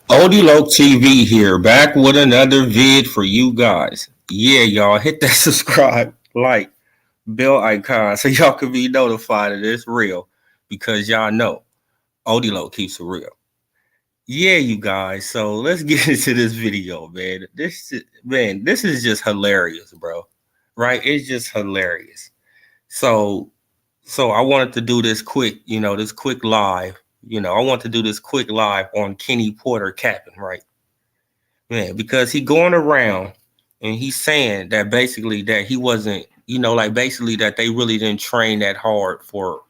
Odilo TV here, back with another vid for you guys. Yeah, y'all, hit that subscribe, like, bell icon so y'all can be notified of this real because y'all know Odilo keeps it real. Yeah, you guys, so let's get into this video, man. This is just hilarious, bro. Right? It's just hilarious. So I wanted to do this quick, this quick live. I want to do this quick live on Kenny Porter capping, right? Man, because he going around and he's saying that basically that he wasn't, basically that they really didn't train that hard for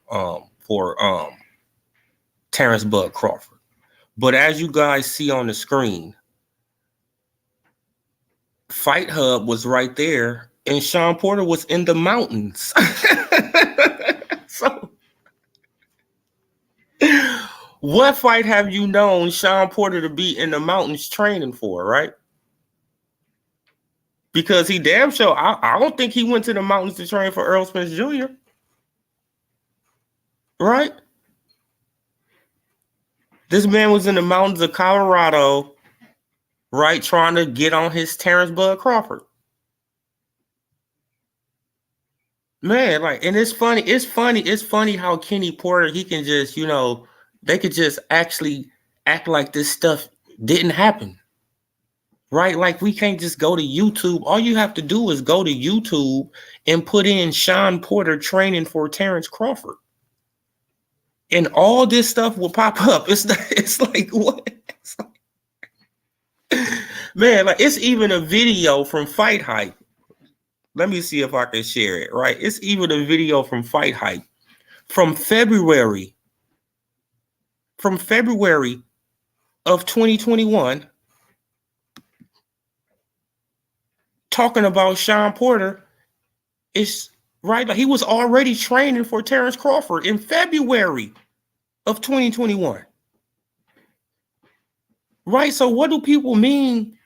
Terrence Bud Crawford. But as you guys see on the screen, Fight Hub was right there and Sean Porter was in the mountains. So what fight have you known Sean Porter to be in the mountains training for, right? Because he damn sure, I don't think he went to the mountains to train for Earl Spence Jr. Right? This man was in the mountains of Colorado, right, trying to get on his Terrence Bud Crawford. Man, and it's funny how Kenny Porter, he can just, they could just actually act like this stuff didn't happen. Right? Like we can't just go to YouTube. All you have to do is go to YouTube and put in Sean Porter training for Terrence Crawford. And all this stuff will pop up. It's like what? Man, it's even a video from Fight Hype. Let me see if I can share it, right? It's even a video from Fight Hype from February of 2021 talking about Sean Porter. It's right. He was already training for Terrence Crawford in February of 2021. Right. So what do people mean,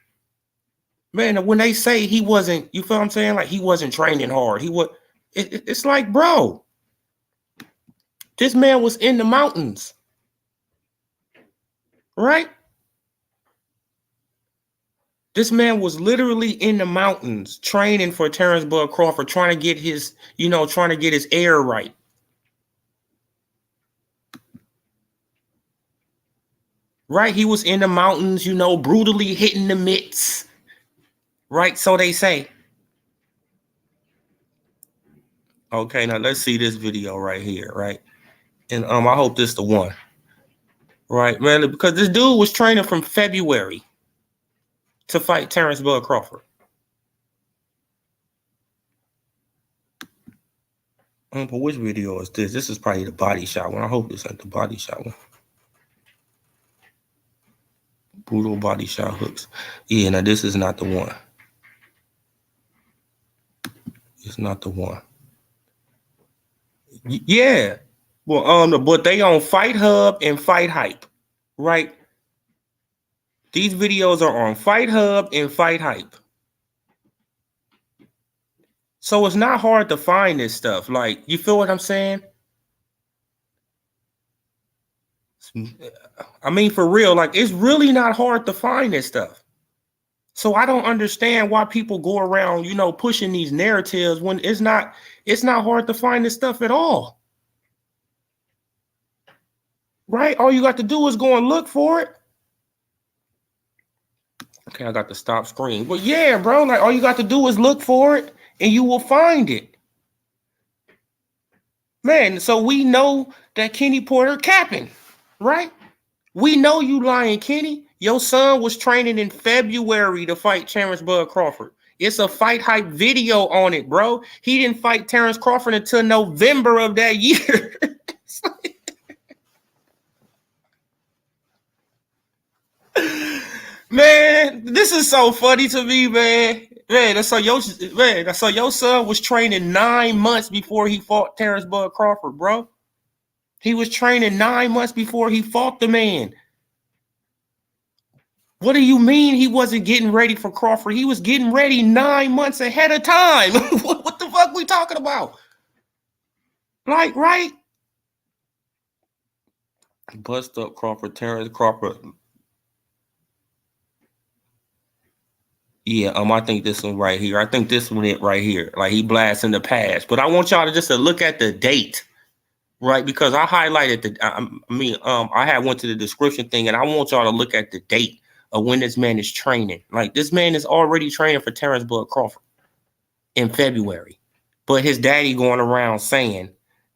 man, when they say he wasn't, you feel what I'm saying? Like he wasn't training hard. It's like, bro, this man was in the mountains. Right? This man was literally in the mountains training for Terrence Bud Crawford, trying to get his, trying to get his air right. Right? He was in the mountains, brutally hitting the mitts. Right? So they say. Okay, now let's see this video right here, right? And I hope this is the one. Right, man, because this dude was training from February to fight Terrence Bud Crawford. But which video is this? This is probably the body shot one. I hope this ain't the body shot one. Brutal body shot hooks. Yeah, now this is not the one. It's not the one. Yeah. Well, but they on Fight Hub and Fight Hype, right? These videos are on Fight Hub and Fight Hype. So it's not hard to find this stuff. Like, you feel what I'm saying? I mean, for real, like it's really not hard to find this stuff. So I don't understand why people go around, pushing these narratives when it's not hard to find this stuff at all. Right? All you got to do is go and look for it. Okay, I got to stop screen. But yeah, bro, like all you got to do is look for it and you will find it. Man, so we know that Kenny Porter capping, right? We know you lying, Kenny. Your son was training in February to fight Terrence Bud Crawford. It's a fight hype video on it, bro. He didn't fight Terrence Crawford until November of that year. Man, this is so funny to me, man. So your son was training 9 months before he fought Terrence Bud Crawford, bro. He was training 9 months before he fought the man. What do you mean he wasn't getting ready for Crawford? He was getting ready 9 months ahead of time. What the fuck we talking about? Like, right? Bust up Crawford, Terrence Crawford. Yeah, I think this one right here. I think this one it right here. Like he blasts in the past. But I want y'all to just look at the date, right? Because I highlighted I had went to the description thing, and I want y'all to look at the date of when this man is training. Like this man is already training for Terrence Bud Crawford in February. But his daddy going around saying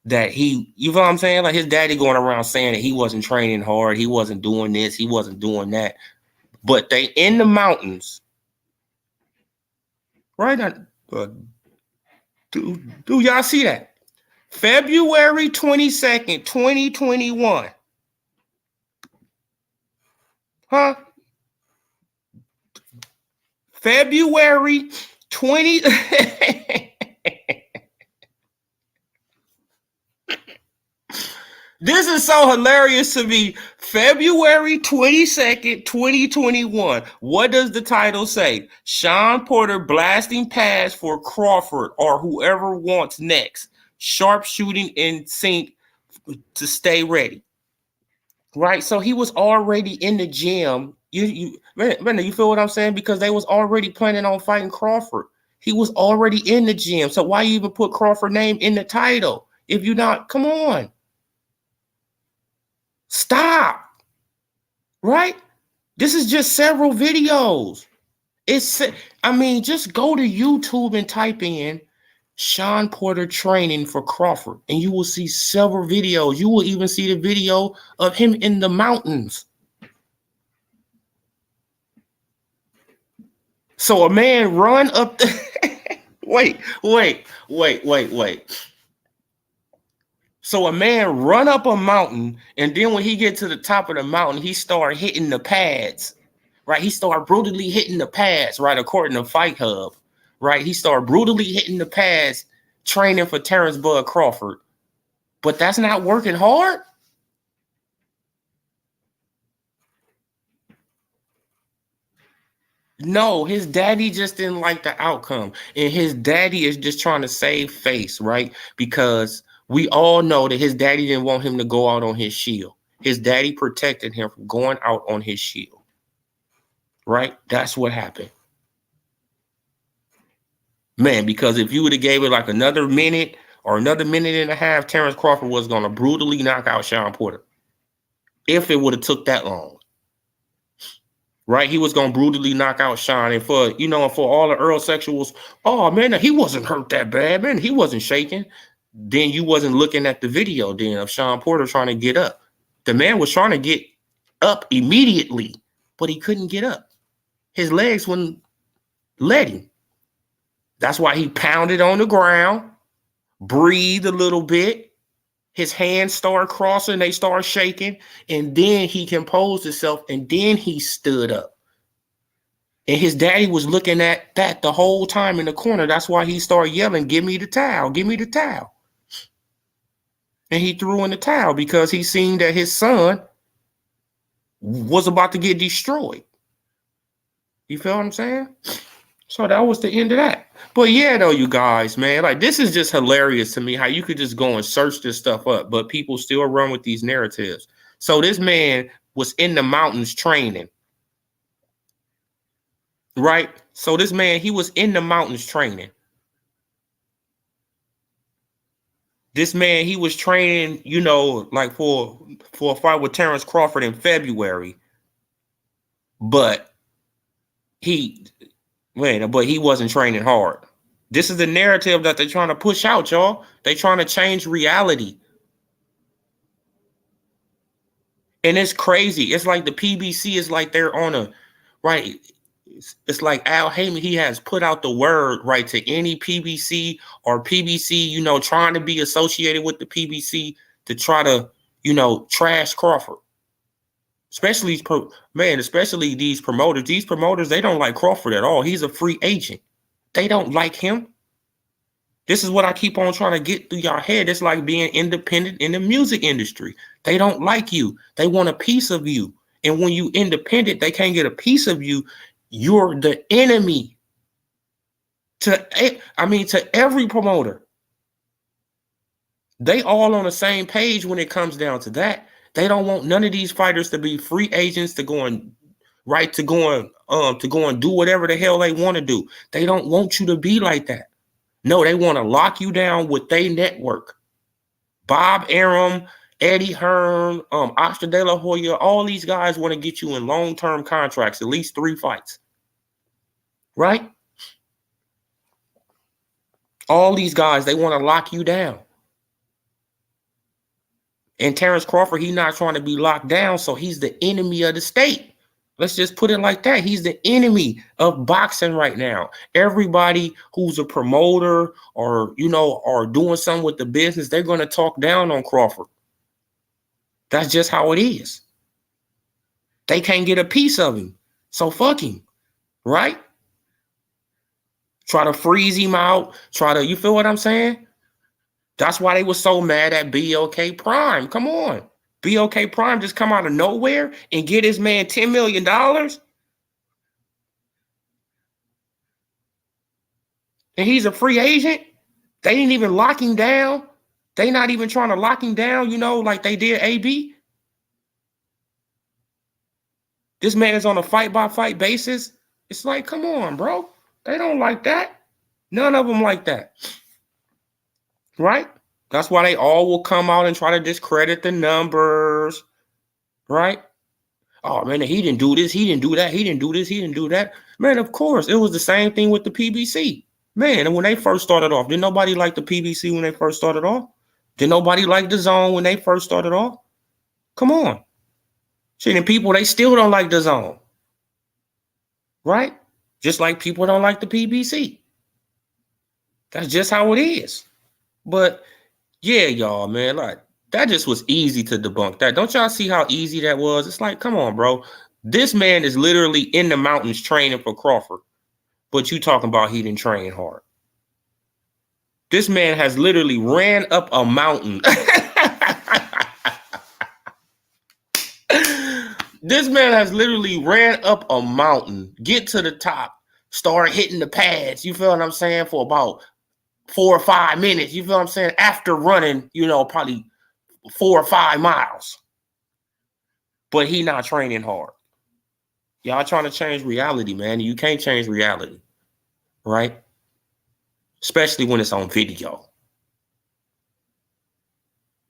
that you know what I'm saying? Like his daddy going around saying that he wasn't training hard, he wasn't doing this, he wasn't doing that. But they in the mountains. Right? Do y'all see that? February 22nd, 2021. Huh? February 20. This is so hilarious to me. February 22nd, 2021. What does the title say? Sean Porter blasting pass for Crawford or whoever wants next. Sharpshooting in sync to stay ready. Right? So he was already in the gym. You feel what I'm saying? Because they was already planning on fighting Crawford. He was already in the gym. So why you even put Crawford name in the title? If you're not, come on. Stop. Right? This is just several videos. Just go to YouTube and type in Sean Porter training for Crawford, and you will see several videos. You will even see the video of him in the mountains. So a man run up the wait. So a man run up a mountain, and then when he get to the top of the mountain, he start hitting the pads, right? He start brutally hitting the pads, right? According to Fight Hub, right? He start brutally hitting the pads, training for Terrence Bud Crawford. But that's not working hard. No, his daddy just didn't like the outcome. And his daddy is just trying to save face, right? Because we all know that his daddy didn't want him to go out on his shield. His daddy protected him from going out on his shield. Right? That's what happened. Man, because if you would have gave it like another minute or another minute and a half, Terrence Crawford was going to brutally knock out Sean Porter. If it would have took that long. Right? He was going to brutally knock out Sean. And for all the Earl sexuals, oh, man, he wasn't hurt that bad, man. He wasn't shaking. Then you wasn't looking at the video then of Sean Porter trying to get up. The man was trying to get up immediately, but he couldn't get up. His legs wouldn't let him. That's why he pounded on the ground, breathed a little bit. His hands start crossing, they start shaking, and then he composed himself, and then he stood up. And his daddy was looking at that the whole time in the corner. That's why he started yelling, "Give me the towel, give me the towel." And he threw in the towel because he seen that his son was about to get destroyed. You feel what I'm saying? So that was the end of that. But yeah, though, you guys, man, like this is just hilarious to me how you could just go and search this stuff up, but people still run with these narratives. So this man was in the mountains training, right? So this man, he was in the mountains training. This man, he was training, you know, like for a fight with Terrence Crawford in February, but he wasn't training hard. This is the narrative that they're trying to push out, y'all. They're trying to change reality. And it's crazy. It's like the PBC is like they're on a, right? It's like Al Heyman, he has put out the word, right, to any PBC or PBC, you know, trying to be associated with the PBC to try to, you know, trash Crawford. Especially these promoters. These promoters, they don't like Crawford at all. He's a free agent. They don't like him. This is what I keep on trying to get through your head. It's like being independent in the music industry. They don't like you. They want a piece of you. And when you independent, they can't get a piece of you. You're the enemy to every promoter. They all on the same page when it comes down to that. They don't want none of these fighters to be free agents to go and do whatever the hell they want to do. They don't want you to be like that. No, they want to lock you down with their network. Bob Arum, Eddie Hearn, Oscar De La Hoya, all these guys want to get you in long-term contracts, at least 3 fights. Right? All these guys, they want to lock you down. And Terrence Crawford, he's not trying to be locked down, so he's the enemy of the state. Let's just put it like that. He's the enemy of boxing right now. Everybody who's a promoter or, you know, or doing something with the business, they're going to talk down on Crawford. That's just how it is. They can't get a piece of him. So fuck him. Right? Try to freeze him out. You feel what I'm saying? That's why they were so mad at BLK Prime. Come on. BLK Prime just come out of nowhere and get his man $10 million. And he's a free agent. They didn't even lock him down. They not even trying to lock him down, you know, like they did AB. This man is on a fight-by-fight basis. It's like, come on, bro. They don't like that. None of them like that. Right? That's why they all will come out and try to discredit the numbers. Right? Oh, man, he didn't do this. He didn't do that. He didn't do this. He didn't do that. Man, of course. It was the same thing with the PBC. Man, and when they first started off, did nobody like the PBC when they first started off? Did nobody like the Zone when they first started off? Come on. Shit, and people, they still don't like the Zone. Right? Just like people don't like the PBC. That's just how it is. But yeah, y'all, man, like that just was easy to debunk that. Don't y'all see how easy that was? It's like, come on, bro. This man is literally in the mountains training for Crawford, but you talking about he didn't train hard. This man has literally ran up a mountain. This man has literally ran up a mountain, get to the top, start hitting the pads, you feel what I'm saying, for about 4 or 5 minutes, you feel what I'm saying, after running, you know, probably 4 or 5 miles. But he not training hard. Y'all trying to change reality, man. You can't change reality, right? Especially when it's on video.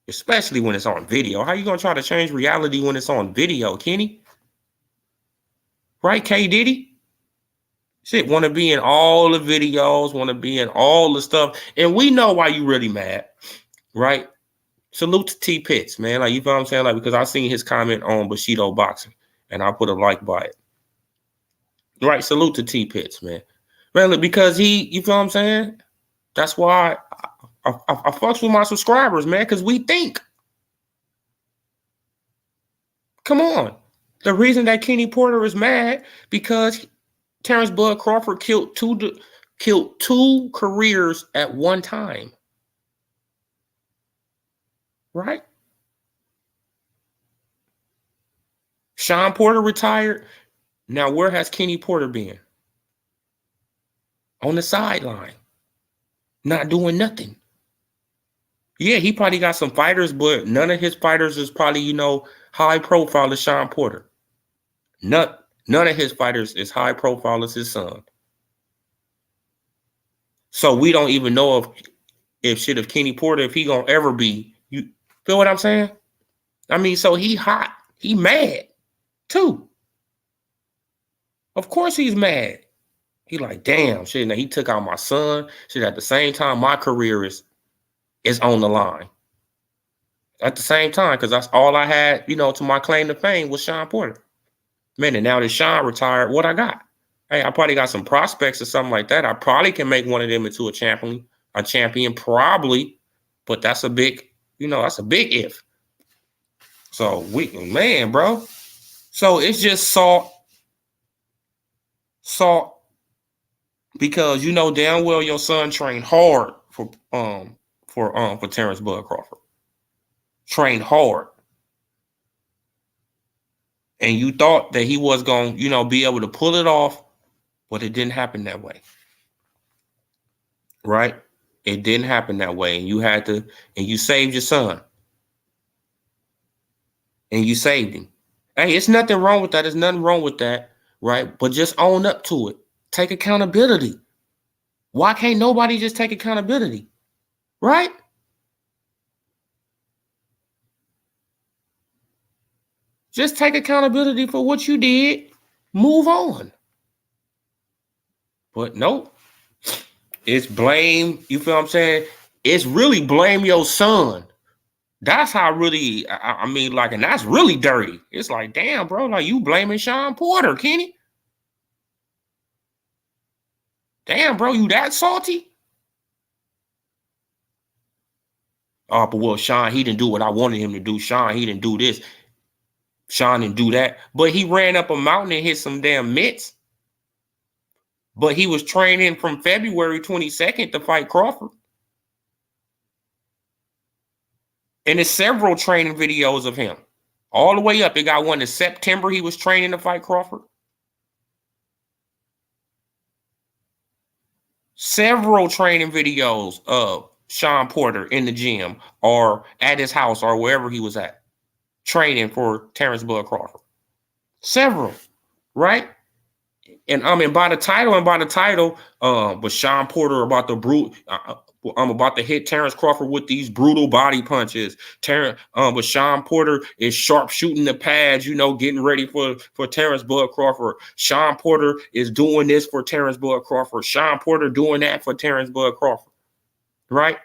Especially when it's on video. How you going to try to change reality when it's on video, Kenny? Right, K. Diddy? Shit, want to be in all the videos, want to be in all the stuff. And we know why you really mad, right? Salute to T Pitts, man. Like, you feel what I'm saying? Like, because I seen his comment on Bushido Boxing, and I put a like by it. Right, salute to T Pitts, man. Man, because you feel what I'm saying? That's why I fucks with my subscribers, man, because we think. Come on. The reason that Kenny Porter is mad because Terrence Bud Crawford killed two careers at one time. Right? Sean Porter retired. Now, where has Kenny Porter been? On the sideline. Not doing nothing. Yeah, he probably got some fighters, but none of his fighters is probably, you know, high profile as Sean Porter. None of his fighters is high profile as his son. So we don't even know if Kenny Porter, if he gonna ever be. You feel what I'm saying? I mean, so he hot. He mad too. Of course he's mad. He like, damn, shit. Now he took out my son. Shit, at the same time, my career is on the line. At the same time, because that's all I had, to my claim to fame was Sean Porter. Man, and now that Sean retired, what I got? Hey, I probably got some prospects or something like that. I probably can make one of them into a champion, probably, but that's a big, that's a big if. So man, bro. So it's just salt, because damn well your son trained hard for Terrence Bud Crawford. Trained hard. And you thought that he was going to, be able to pull it off, but it didn't happen that way. Right? It didn't happen that way. And you saved your son. And you saved him. Hey, it's nothing wrong with that. There's nothing wrong with that. Right? But just own up to it. Take accountability. Why can't nobody just take accountability? Right? Just take accountability for what you did. Move on. But nope. It's blame. You feel what I'm saying? It's really blame your son. That's how really, I mean, like, and that's really dirty. It's like, damn, bro, like you blaming Sean Porter, Kenny. Damn, bro, you that salty? Oh, but well, Sean, he didn't do what I wanted him to do. Sean, he didn't do this. Sean didn't do that. But he ran up a mountain and hit some damn mitts. But he was training from February 22nd to fight Crawford. And there's several training videos of him. All the way up. It got one in September he was training to fight Crawford. Several training videos of Sean Porter in the gym or at his house or wherever he was at. Training for Terrence Bud Crawford. Several. Right? And I mean, by the title, but Sean Porter about the brute. I'm about to hit Terrence Crawford with these brutal body punches. But Sean Porter is sharp shooting the pads, getting ready for Terrence Bud Crawford. Sean Porter is doing this for Terrence Bud Crawford. Sean Porter doing that for Terrence Bud Crawford. Right?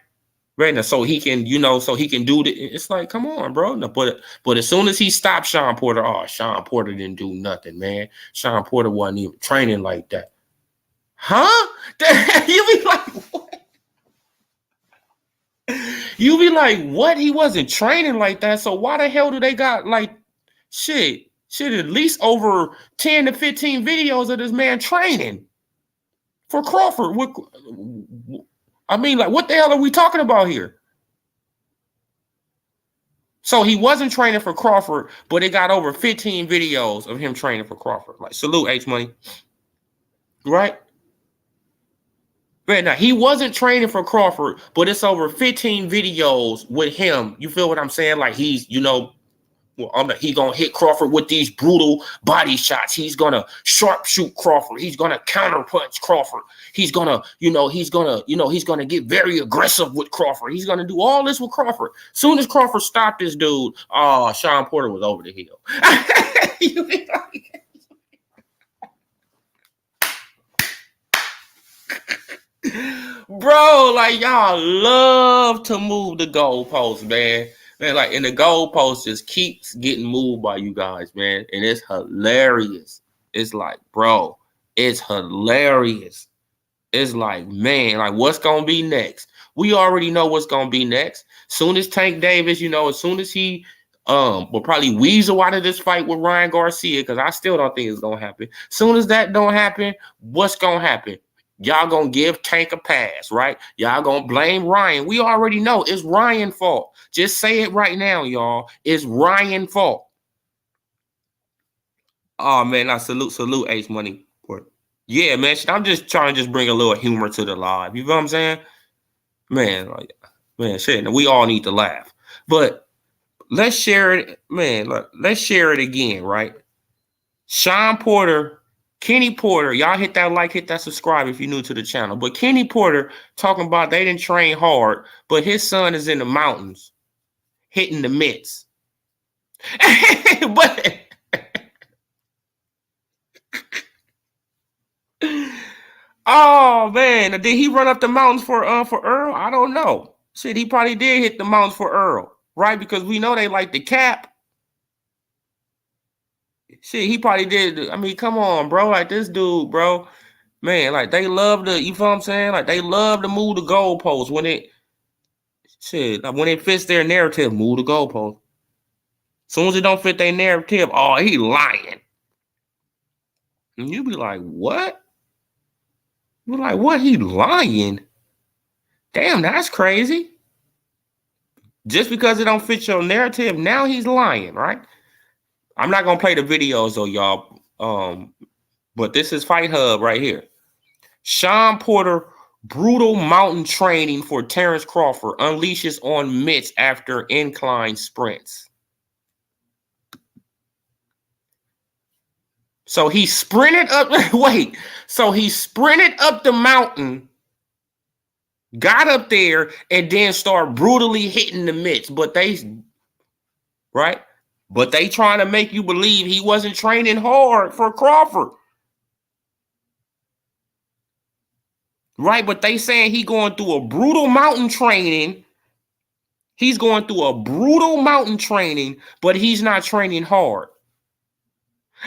Right now, so he can, do it. It's like, come on, bro. No, but as soon as he stopped Sean Porter, Sean Porter didn't do nothing, man. Sean Porter wasn't even training like that. Huh? You be like, what? You be like, what? He wasn't training like that. So why the hell do they got like shit at least over 10 to 15 videos of this man training for Crawford? I mean, like, what the hell are we talking about here? So he wasn't training for Crawford, but it got over 15 videos of him training for Crawford. Like, salute, H Money. Right? Man, now he wasn't training for Crawford, but it's over 15 videos with him. You feel what I'm saying? Like he's, he's gonna hit Crawford with these brutal body shots. He's gonna sharpshoot Crawford. He's gonna counterpunch Crawford. He's gonna get very aggressive with Crawford. He's gonna do all this with Crawford. Soon as Crawford stopped this dude, Sean Porter was over the hill. You be like, bro, like y'all love to move the goalposts, man. Man, like, and the goalpost just keeps getting moved by you guys, man. And it's hilarious. It's like, bro, it's hilarious. It's like, man, like, what's gonna be next? We already know what's gonna be next. Soon as Tank Davis, as soon as he will probably weasel out of this fight with Ryan Garcia, because I still don't think it's gonna happen. Soon as that don't happen, what's gonna happen? Y'all gonna give Tank a pass, right? Y'all gonna blame Ryan. We already know it's Ryan's fault. Just say it right now, y'all. It's Ryan's fault. Oh man, I salute Ace Money. Yeah, man. I'm just trying to bring a little humor to the live. You know what I'm saying? Man, shit. We all need to laugh. But let's share it, man. Look, let's share it again, right? Sean Porter, Kenny Porter, y'all hit that like, hit that subscribe if you're new to the channel. But Kenny Porter talking about they didn't train hard, but his son is in the mountains hitting the mitts. But oh man, did he run up the mountains for Earl? I don't know. Shit, he probably did hit the mountains for Earl, right? Because we know they like the cap. Shit, he probably did. I mean, come on, bro. Like this dude, bro. Man, like they love to, you feel what I'm saying? Like they love to move the goalposts when it shit, like when it fits their narrative, move the goalpost. Soon as it don't fit their narrative, oh, he lying. And you be like, what? You're like, what? He lying? Damn, that's crazy. Just because it don't fit your narrative, now he's lying, right? I'm not gonna play the videos though, y'all. But this is Fight Hub right here. Sean Porter, brutal mountain training for Terrence Crawford unleashes on mitts after incline sprints. So he sprinted up. Wait. So he sprinted up the mountain, got up there, and then started brutally hitting the mitts. But they, right? But they trying to make you believe he wasn't training hard for Crawford. Right? But they saying he going through a brutal mountain training. He's going through a brutal mountain training, but he's not training hard.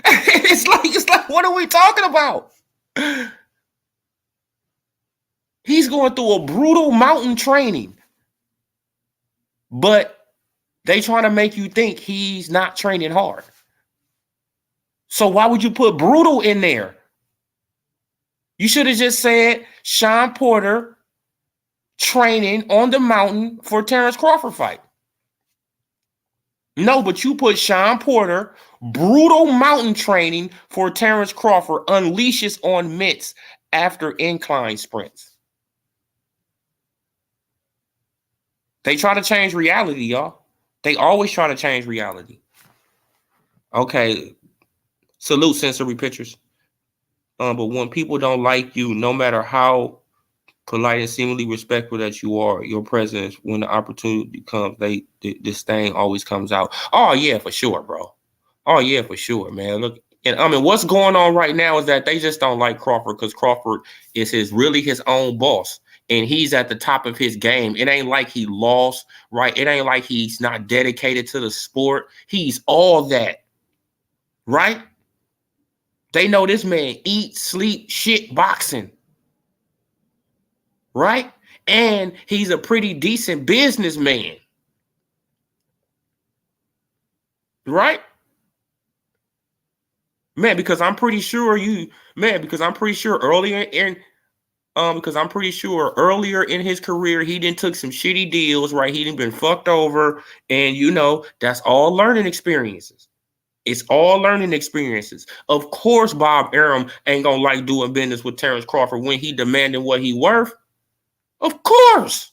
It's like, what are we talking about? He's going through a brutal mountain training, but they trying to make you think he's not training hard. So why would you put brutal in there? You should have just said Sean Porter training on the mountain for Terrence Crawford fight. No, but you put Sean Porter, brutal mountain training for Terrence Crawford unleashes on mitts after incline sprints. They try to change reality, y'all. They always try to change reality. Okay. Salute sensory pictures. But when people don't like you, no matter how polite and seemingly respectful that you are, your presence, when the opportunity comes, this thing always comes out. Oh yeah, for sure, bro. Oh yeah, for sure, man. Look, and I mean, what's going on right now is that they just don't like Crawford because Crawford is really his own boss, and he's at the top of his game. It ain't like he lost, right? It ain't like he's not dedicated to the sport. He's all that, right? They know this man eat, sleep, shit boxing. Right? And he's a pretty decent businessman. Right? Man, because I'm pretty sure earlier in his career, he done took some shitty deals, right? He done been fucked over. And that's all learning experiences. It's all learning experiences. Of course, Bob Arum ain't gonna like doing business with Terrence Crawford when he demanding what he worth. Of course.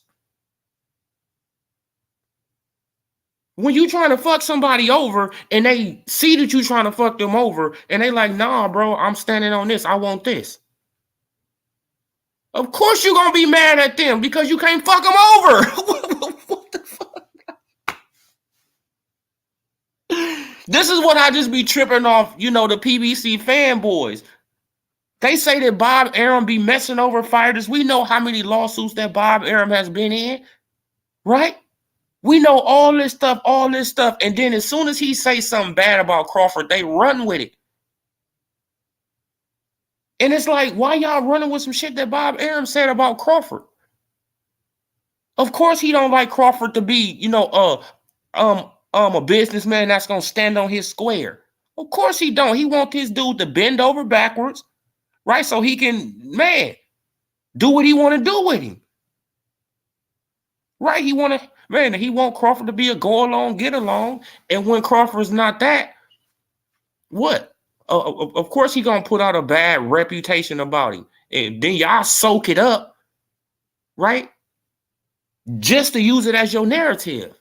When you trying to fuck somebody over and they see that you trying to fuck them over and they like, nah, bro, I'm standing on this. I want this. Of course you're going to be mad at them because you can't fuck them over. What the fuck? This is what I just be tripping off, the PBC fanboys. They say that Bob Arum be messing over fighters. We know how many lawsuits that Bob Arum has been in, right? We know all this stuff. And then as soon as he say something bad about Crawford, they run with it. And it's like, why y'all running with some shit that Bob Arum said about Crawford? Of course he don't like Crawford to be, a businessman that's going to stand on his square. Of course he don't. He wants his dude to bend over backwards, right? So he can, do what he want to do with him. Right? He want Crawford to be a go along, get along. And when Crawford's not that, what? Of course he gonna put out a bad reputation about him. And then y'all soak it up, right? Just to use it as your narrative.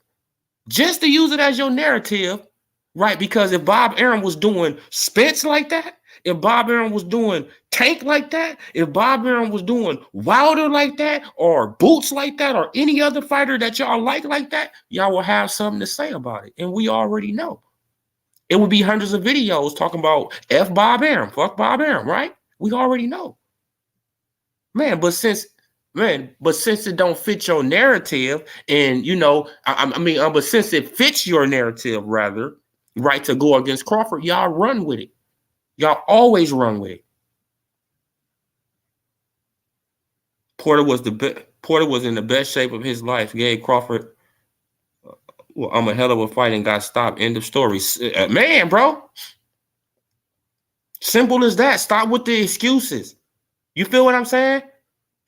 just to use it as your narrative, right? Because if Bob Arum was doing Spence like that, if Bob Arum was doing Tank like that, if Bob Arum was doing Wilder like that, or Boots like that, or any other fighter that y'all like that, y'all will have something to say about it. And we already know. It would be hundreds of videos talking about F Bob Arum, fuck Bob Arum, right? We already know. Man, but since it don't fit your narrative, and but since it fits your narrative, rather, right, to go against Crawford, y'all run with it. Y'all always run with it. Porter was in the best shape of his life. Gave Crawford, well, I'm a hell of a fight and got stopped. End of story. Man, bro. Simple as that. Stop with the excuses. You feel what I'm saying?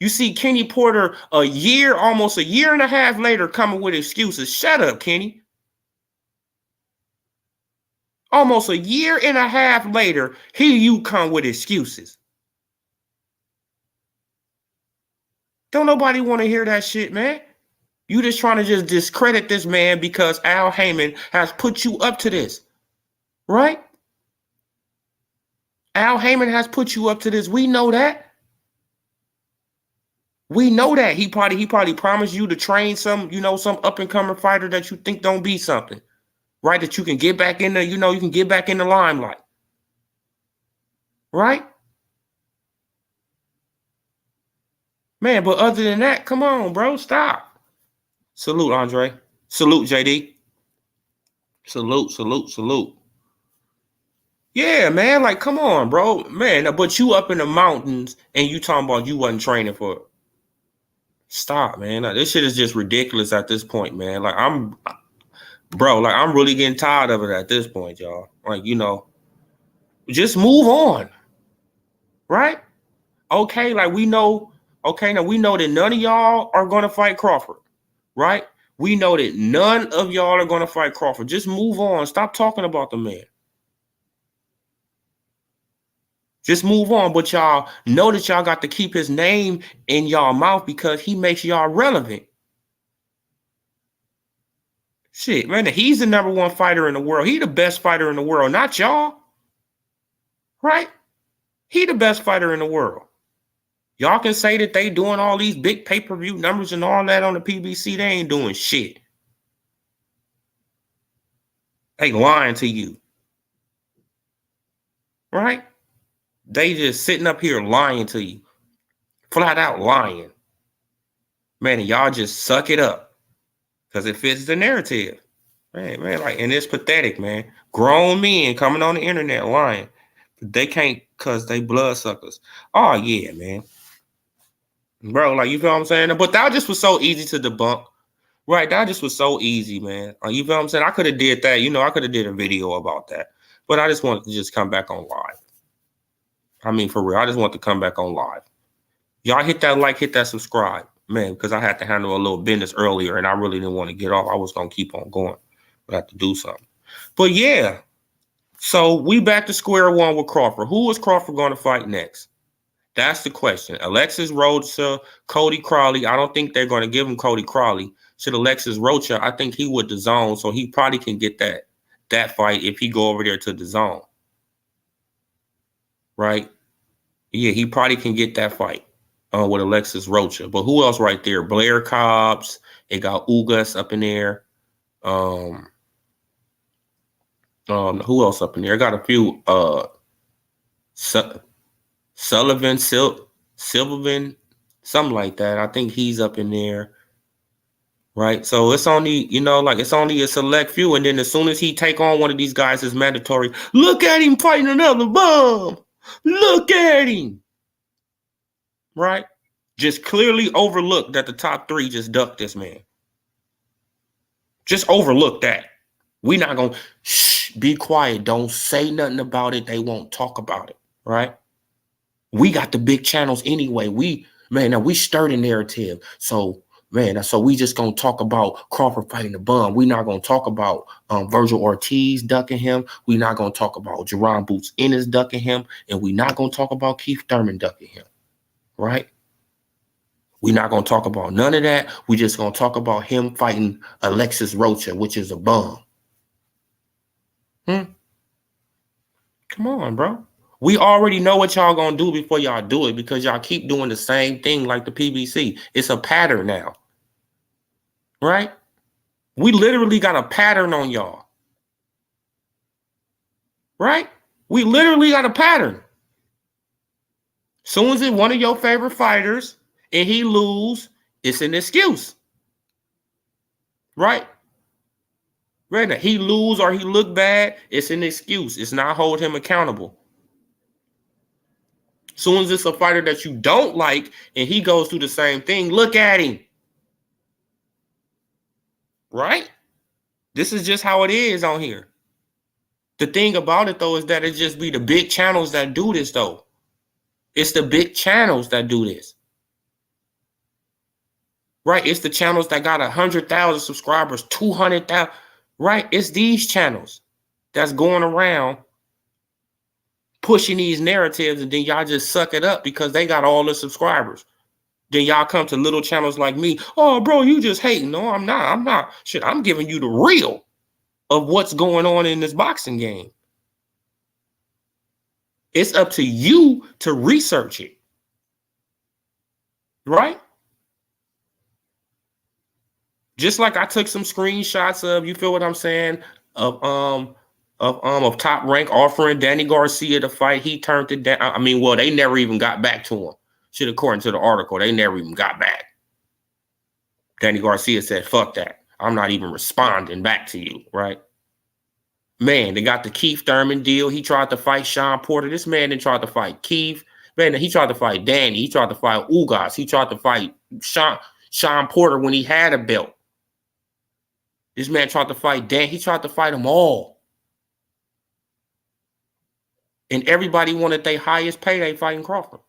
You see Kenny Porter almost a year and a half later coming with excuses. Shut up, Kenny. Almost a year and a half later, here you come with excuses. Don't nobody want to hear that shit, man. You just trying to just discredit this man because Al Heyman has put you up to this, right? Al Heyman has put you up to this. We know that. We know that. He probably promised you to train some up-and-coming fighter that you think don't be something, right? That you can get back in the, you can get back in the limelight, right? Man, but other than that, come on, bro, stop. Salute, Andre. Salute, JD. Salute. Yeah, man, like, come on, bro. Man, but you up in the mountains and you talking about you wasn't training for it. Stop, man. Like, this shit is just ridiculous at this point, man. Like, I'm really getting tired of it at this point, y'all. Like, just move on, right? Okay, like, we know that none of y'all are going to fight Crawford, right? We know that none of y'all are going to fight Crawford. Just move on. Stop talking about the man. Just move on. But y'all know that y'all got to keep his name in y'all mouth because he makes y'all relevant. Shit, man, he's the number one fighter in the world. He the best fighter in the world, not y'all. Right? He the best fighter in the world. Y'all can say that they doing all these big pay-per-view numbers and all that on the PBC. They ain't doing shit. They lying to you. Right? They just sitting up here lying to you. Flat out lying. Man, and y'all just suck it up. Because it fits the narrative. Man, like, and it's pathetic, man. Grown men coming on the internet lying. They can't because they bloodsuckers. Oh, yeah, man. Bro, like, you feel what I'm saying? But that just was so easy to debunk. Right, that just was so easy, man. You feel what I'm saying? I could have did that. I could have did a video about that. But I just wanted to just come back on live. I mean, for real, I just want to come back on live. Y'all hit that like, hit that subscribe. Man, because I had to handle a little business earlier, and I really didn't want to get off. I was going to keep on going. I had to do something. But, yeah. So, we back to square one with Crawford. Who is Crawford going to fight next? That's the question. Alexis Rocha, Cody Crowley. I don't think they're going to give him Cody Crowley. Should Alexis Rocha, I think he would DAZN, so he probably can get that fight if he go over there to DAZN. Right? Yeah, he probably can get that fight with Alexis Rocha. But who else right there? Blair Cobbs. They got Ugas up in there. Who else up in there? I got a few. Sullivan, Silverman, something like that. I think he's up in there. Right? So it's only, it's only a select few. And then as soon as he take on one of these guys, it's mandatory. Look at him fighting another bum. Look at him. Right? Just clearly overlooked that the top three just ducked this man. Just overlook that. We not going to be quiet. Don't say nothing about it. They won't talk about it. Right? We got the big channels anyway. Now we stir the narrative. So, man, so we just going to talk about Crawford fighting the bum. We not going to talk about Virgil Ortiz ducking him. We not going to talk about Jerron Boots Ennis ducking him. And we not going to talk about Keith Thurman ducking him. Right? We're not going to talk about none of that. We're just going to talk about him fighting Alexis Rocha, which is a bum. Come on, bro. We already know what y'all going to do before y'all do it because y'all keep doing the same thing like the PBC. It's a pattern now. Right? We literally got a pattern on y'all. Right? We literally got a pattern. Soon as it's one of your favorite fighters and he lose, it's an excuse. Right? Right now, he lose or he look bad, it's an excuse. It's not hold him accountable. Soon as it's a fighter that you don't like and he goes through the same thing, look at him. Right? This is just how it is on here. The thing about it, though, is that it just be the big channels that do this, though. It's the big channels that do this. Right? It's the channels that got 100,000 subscribers, 200,000. Right? It's these channels that's going around pushing these narratives, and then y'all just suck it up because they got all the subscribers. Then y'all come to little channels like me. Oh, bro, you just hating. No, I'm not. I'm not. Shit, I'm giving you the real of what's going on in this boxing game. It's up to you to research it. Right? Just like I took some screenshots of, you feel what I'm saying, of Top Rank offering Danny Garcia to fight. He turned it down. I mean, well, they never even got back to him. Shit, according to the article, they never even got back. Danny Garcia said, fuck that. I'm not even responding back to you, right? Man, they got the Keith Thurman deal. He tried to fight Sean Porter. This man didn't try to fight Keith. Man, he tried to fight Danny. He tried to fight Ugas. He tried to fight Sean Porter when he had a belt. This man tried to fight Dan. He tried to fight them all. And everybody wanted their highest payday fighting Crawford.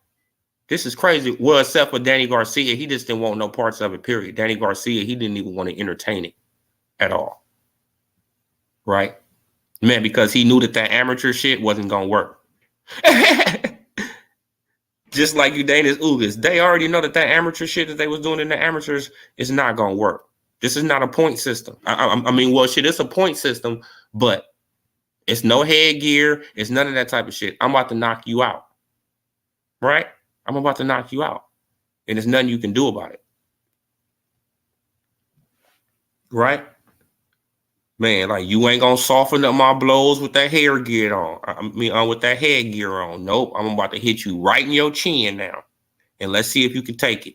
This is crazy. Well, except for Danny Garcia. He just didn't want no parts of it, period. Danny Garcia, he didn't even want to entertain it at all. Right? Man, because he knew that amateur shit wasn't going to work. Just like Udanis Ugas. They already know that amateur shit that they was doing in the amateurs is not going to work. This is not a point system. I mean, well, shit, it's a point system, but it's no headgear. It's none of that type of shit. I'm about to knock you out. Right? I'm about to knock you out. And there's nothing you can do about it. Right? Man, like, you ain't going to soften up my blows with that hair gear on. I mean, with that headgear on. Nope. I'm about to hit you right in your chin now. And let's see if you can take it.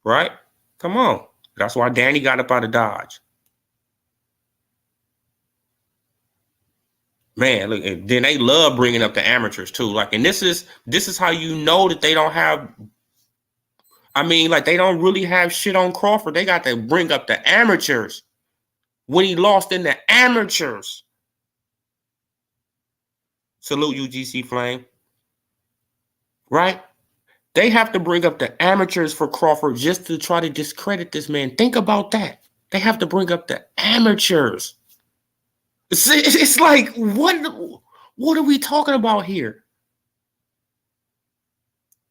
Right? Come on. That's why Danny got up out of Dodge. Man, look, and then they love bringing up the amateurs too. Like, and this is how you know that they don't have. I mean, like, they don't really have shit on Crawford. They got to bring up the amateurs when he lost in the amateurs. Salute UGC Flame. Right? They have to bring up the amateurs for Crawford just to try to discredit this man. Think about that. They have to bring up the amateurs. It's like, what are we talking about here?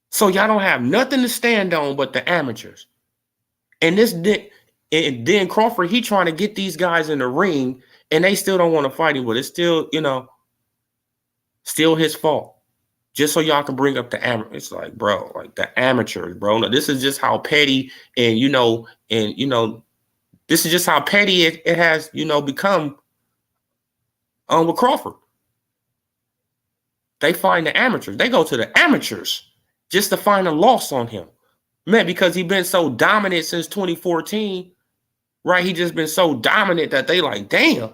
So y'all don't have nothing to stand on but the amateurs. And then Crawford, he trying to get these guys in the ring, and they still don't want to fight him, but it's still, still his fault. Just so y'all can bring up the amateurs. It's like, bro, like the amateurs, bro. No, this is just how petty and this is just how petty it has, become with Crawford. They find the amateurs. They go to the amateurs just to find a loss on him. Man, because he's been so dominant since 2014, right? He just been so dominant that they like, damn.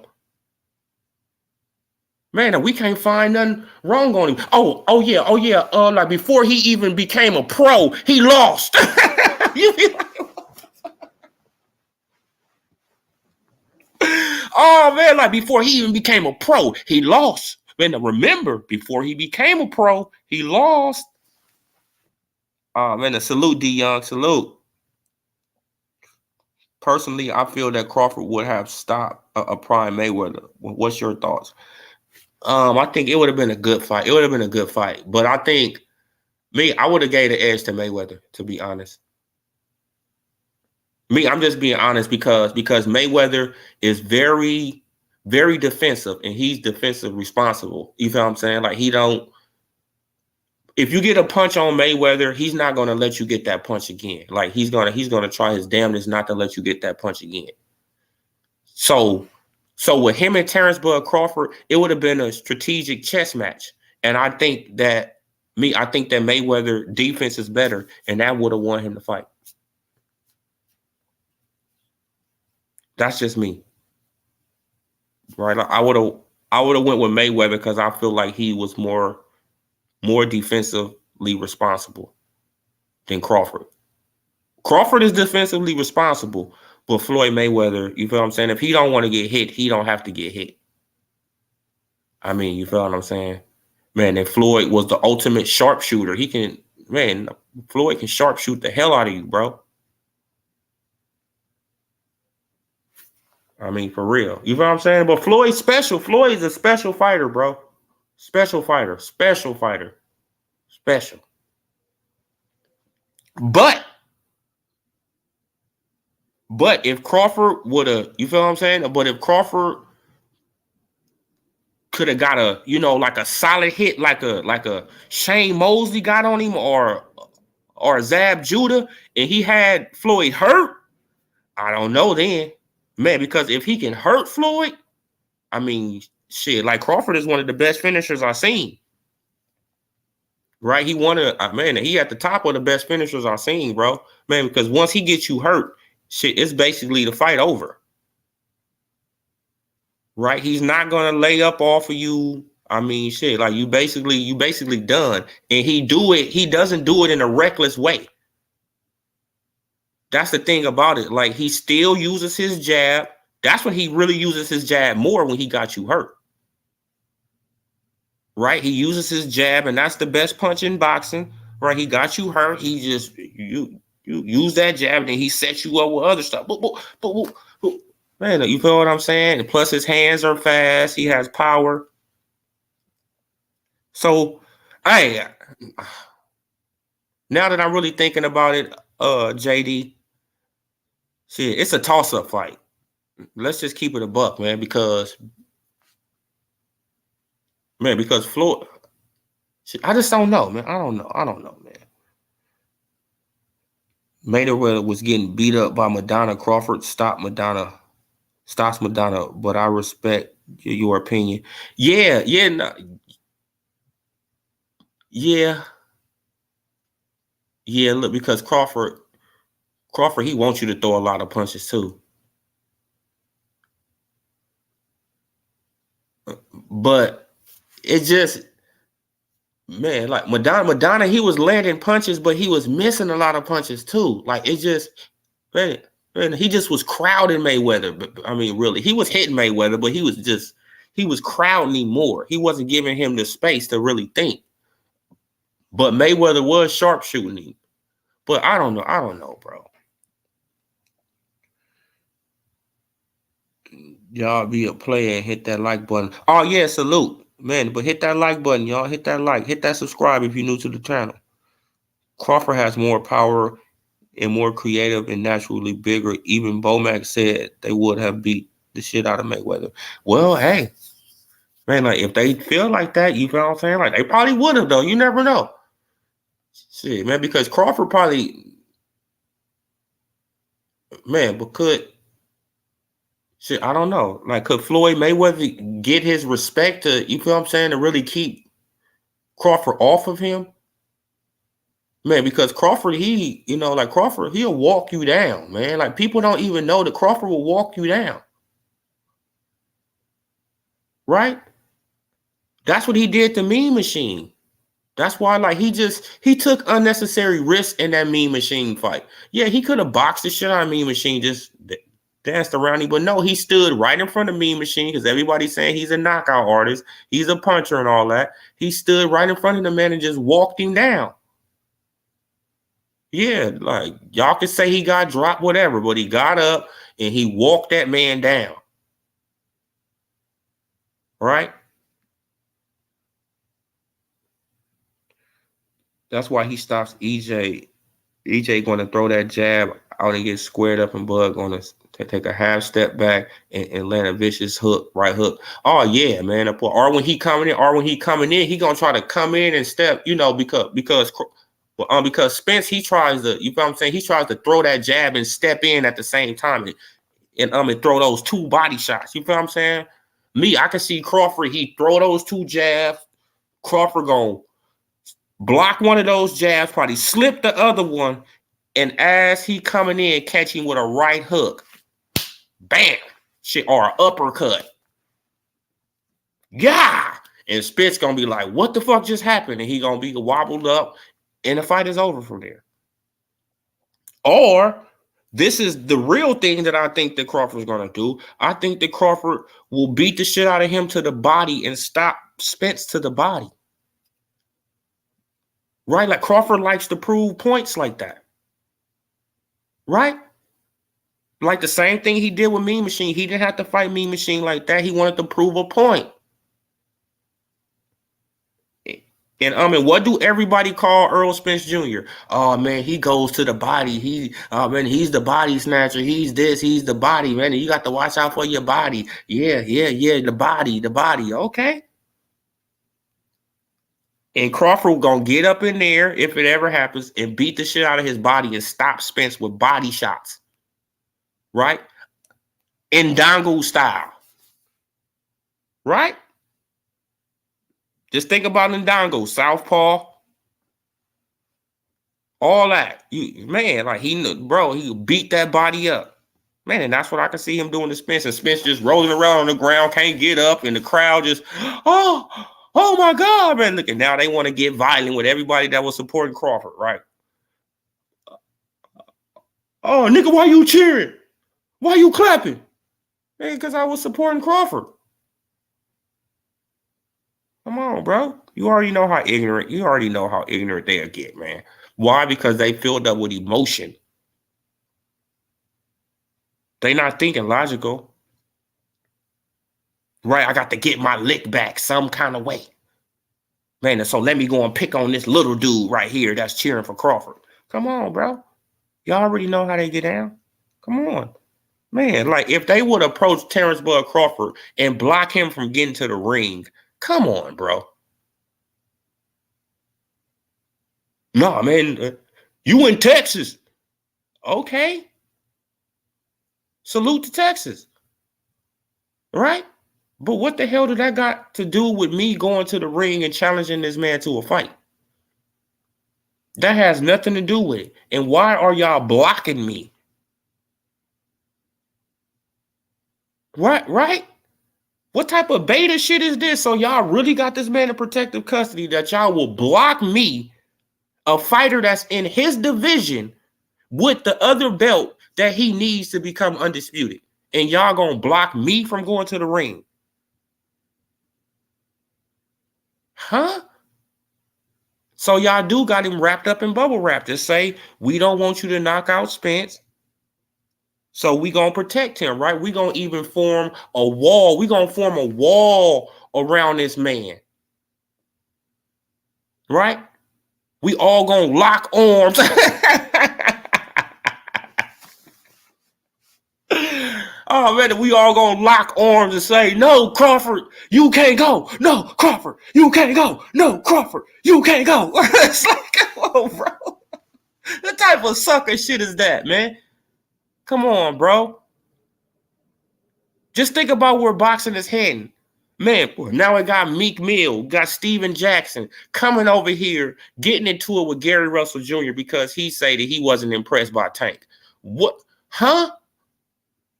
Man, we can't find nothing wrong on him. Oh yeah. Like, before he even became a pro, he lost. You be like, oh man, like, before he even became a pro, he lost. Man, remember, before he became a pro, he lost. Oh man, salute D Young, salute. Personally, I feel that Crawford would have stopped a prime Mayweather. What's your thoughts? I think it would have been a good fight. It would have been a good fight, but I think Me, I would have gave the edge to Mayweather, to be honest. Me, I'm just being honest because Mayweather is very, very defensive and he's defensive responsible. You feel what I'm saying? Like he don't. If you get a punch on Mayweather, he's not gonna let you get that punch again. Like he's gonna try his damnedest not to let you get that punch again. So, so with him and Terrence Bud Crawford, it would have been a strategic chess match, and I think that Mayweather defense is better, and that would have won him the fight. That's just me, right? Like, I would have went with Mayweather because I feel like he was more defensively responsible than Crawford. Crawford is defensively responsible, but Floyd Mayweather, you feel what I'm saying? If he don't want to get hit, he don't have to get hit. I mean, you feel what I'm saying? Man, and Floyd was the ultimate sharpshooter. Floyd can sharpshoot the hell out of you, bro. I mean, for real. You know what I'm saying? But Floyd's special. Floyd is a special fighter, bro. Special fighter. Special fighter. Special. But if Crawford would have, you feel what I'm saying? But if Crawford could have got like a solid hit, like a Shane Mosley got on him, or Zab Judah, and he had Floyd hurt, I don't know then. Man, because if he can hurt Floyd, I mean, shit, like Crawford is one of the best finishers I've seen. Right? He he at the top of the best finishers I've seen, bro. Man, because once he gets you hurt, shit, it's basically the fight over. Right? He's not gonna lay up off of you. I mean, shit, like you basically done. And he doesn't do it in a reckless way. That's the thing about it. Like he still uses his jab. That's when he really uses his jab more, when he got you hurt. Right? He uses his jab, and that's the best punch in boxing. Right? He got you hurt. He just you use that jab, and then he sets you up with other stuff. Man, you feel what I'm saying? And plus his hands are fast. He has power. So, hey, now that I'm really thinking about it, JD, shit, it's a toss-up fight. Let's just keep it a buck, man, because Floyd, shit, I just don't know, man. I don't know, man. Mayweather was getting beat up by Madonna. Crawford stops Madonna, but I respect your opinion. Yeah, yeah. Look, because Crawford, he wants you to throw a lot of punches too. But it just, man, like Madonna, he was landing punches, but he was missing a lot of punches too. Like it just, man, he just was crowding Mayweather. But I mean, really, he was hitting Mayweather, but he was crowding him more. He wasn't giving him the space to really think. But Mayweather was sharpshooting him. But I don't know, bro. Y'all be a player and hit that like button. Oh yeah, salute, man. But hit that like button, y'all. Hit that like, hit that subscribe if you're new to the channel. Crawford has more power and more creative and naturally bigger. Even Bomac said they would have beat the shit out of Mayweather. Well, hey, man, like if they feel like that, you feel what I'm saying? Like they probably would have though. You never know. Shit, man, because Crawford probably, man, but shit, I don't know. Like, could Floyd Mayweather get his respect to, you feel what I'm saying, to really keep Crawford off of him? Man, because Crawford, Crawford, he'll walk you down, man. Like, people don't even know that Crawford will walk you down. Right? That's what he did to Mean Machine. That's why, like, he took unnecessary risks in that Mean Machine fight. Yeah, he could have boxed the shit out of Mean Machine, just danced around him, but no, he stood right in front of Mean Machine because everybody's saying he's a knockout artist, he's a puncher and all that. He stood right in front of the man and just walked him down. Yeah, like y'all could say he got dropped, whatever, but he got up and he walked that man down. Right? That's why he stops EJ. EJ going to throw that jab out and get squared up, and Bud going to take a half step back and land a vicious hook, right hook. Oh yeah, man. Or when he coming in, he gonna try to come in and step, because Spence, he tries to, you know what I'm saying, he tries to throw that jab and step in at the same time and throw those two body shots. You feel what I'm saying? I can see Crawford, he throw those two jabs. Crawford gonna block one of those jabs, probably slip the other one, and as he coming in, catch him with a right hook. Bam! Shit, or an uppercut. Yeah! And Spitz gonna be like, what the fuck just happened? And he gonna be wobbled up, and the fight is over from there. Or this is the real thing that I think that Crawford's gonna do. I think that Crawford will beat the shit out of him to the body and stop Spence to the body. Right? Like Crawford likes to prove points like that. Right? Like the same thing he did with Mean Machine. He didn't have to fight Mean Machine like that. He wanted to prove a point. And what do everybody call Earl Spence Jr.? Oh man, he goes to the body. He's the body snatcher. He's this, he's the body, man. You got to watch out for your body. Yeah, the body. Okay. And Crawford gonna get up in there, if it ever happens, and beat the shit out of his body and stop Spence with body shots. Right? Ndango style. Right? Just think about Ndango, southpaw, all that. Like he beat that body up. Man, and that's what I can see him doing to Spence. And Spence just rolling around on the ground, can't get up, and the crowd just, oh my God, man. Look, and now they want to get violent with everybody that was supporting Crawford, right? Oh, nigga, why you cheering? Why you clapping? Man, because I was supporting Crawford. Come on, bro. You already know how ignorant they'll get, man. Why? Because they filled up with emotion. They not thinking logical. Right? I got to get my lick back some kind of way. Man, so let me go and pick on this little dude right here that's cheering for Crawford. Come on, bro. Y'all already know how they get down. Come on. Man, like if they would approach Terrence Bud Crawford and block him from getting to the ring, come on, bro. No, man, you in Texas. Okay. Salute to Texas. Right? But what the hell did that got to do with me going to the ring and challenging this man to a fight? That has nothing to do with it. And why are y'all blocking me? Right? What type of beta shit is this? So y'all really got this man in protective custody that y'all will block me, a fighter that's in his division, with the other belt that he needs to become undisputed. And y'all gonna block me from going to the ring. Huh? So y'all do got him wrapped up in bubble wrap to say, we don't want you to knock out Spence. So we gonna protect him, right? We gonna even form a wall. We gonna form a wall around this man. Right? We all gonna lock arms. Oh man, we all gonna lock arms and say, no, Crawford, you can't go. No, Crawford, you can't go. No, Crawford, you can't go. It's like, come on, bro. What type of sucker shit is that, man? Come on, bro. Just think about where boxing is heading. Man, now we got Meek Mill, got Steven Jackson coming over here, getting into it with Gary Russell Jr. because he said that he wasn't impressed by Tank. What? Huh?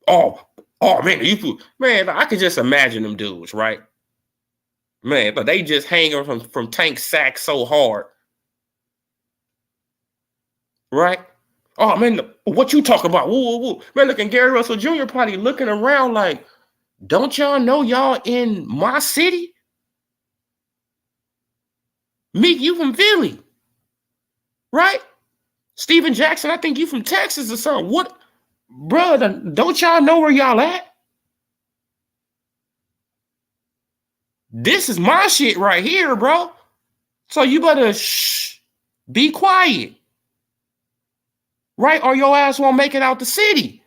Oh man, I could just imagine them dudes, right? Man, but they just hanging from Tank's sack so hard. Right? Oh man, what you talking about? Woo. Man, look, and Gary Russell Jr. probably looking around like, don't y'all know y'all in my city? Meek, you from Philly. Right? Steven Jackson, I think you from Texas or something. What? Brother, don't y'all know where y'all at? This is my shit right here, bro. So you better Be quiet. Right? Or your ass won't make it out the city.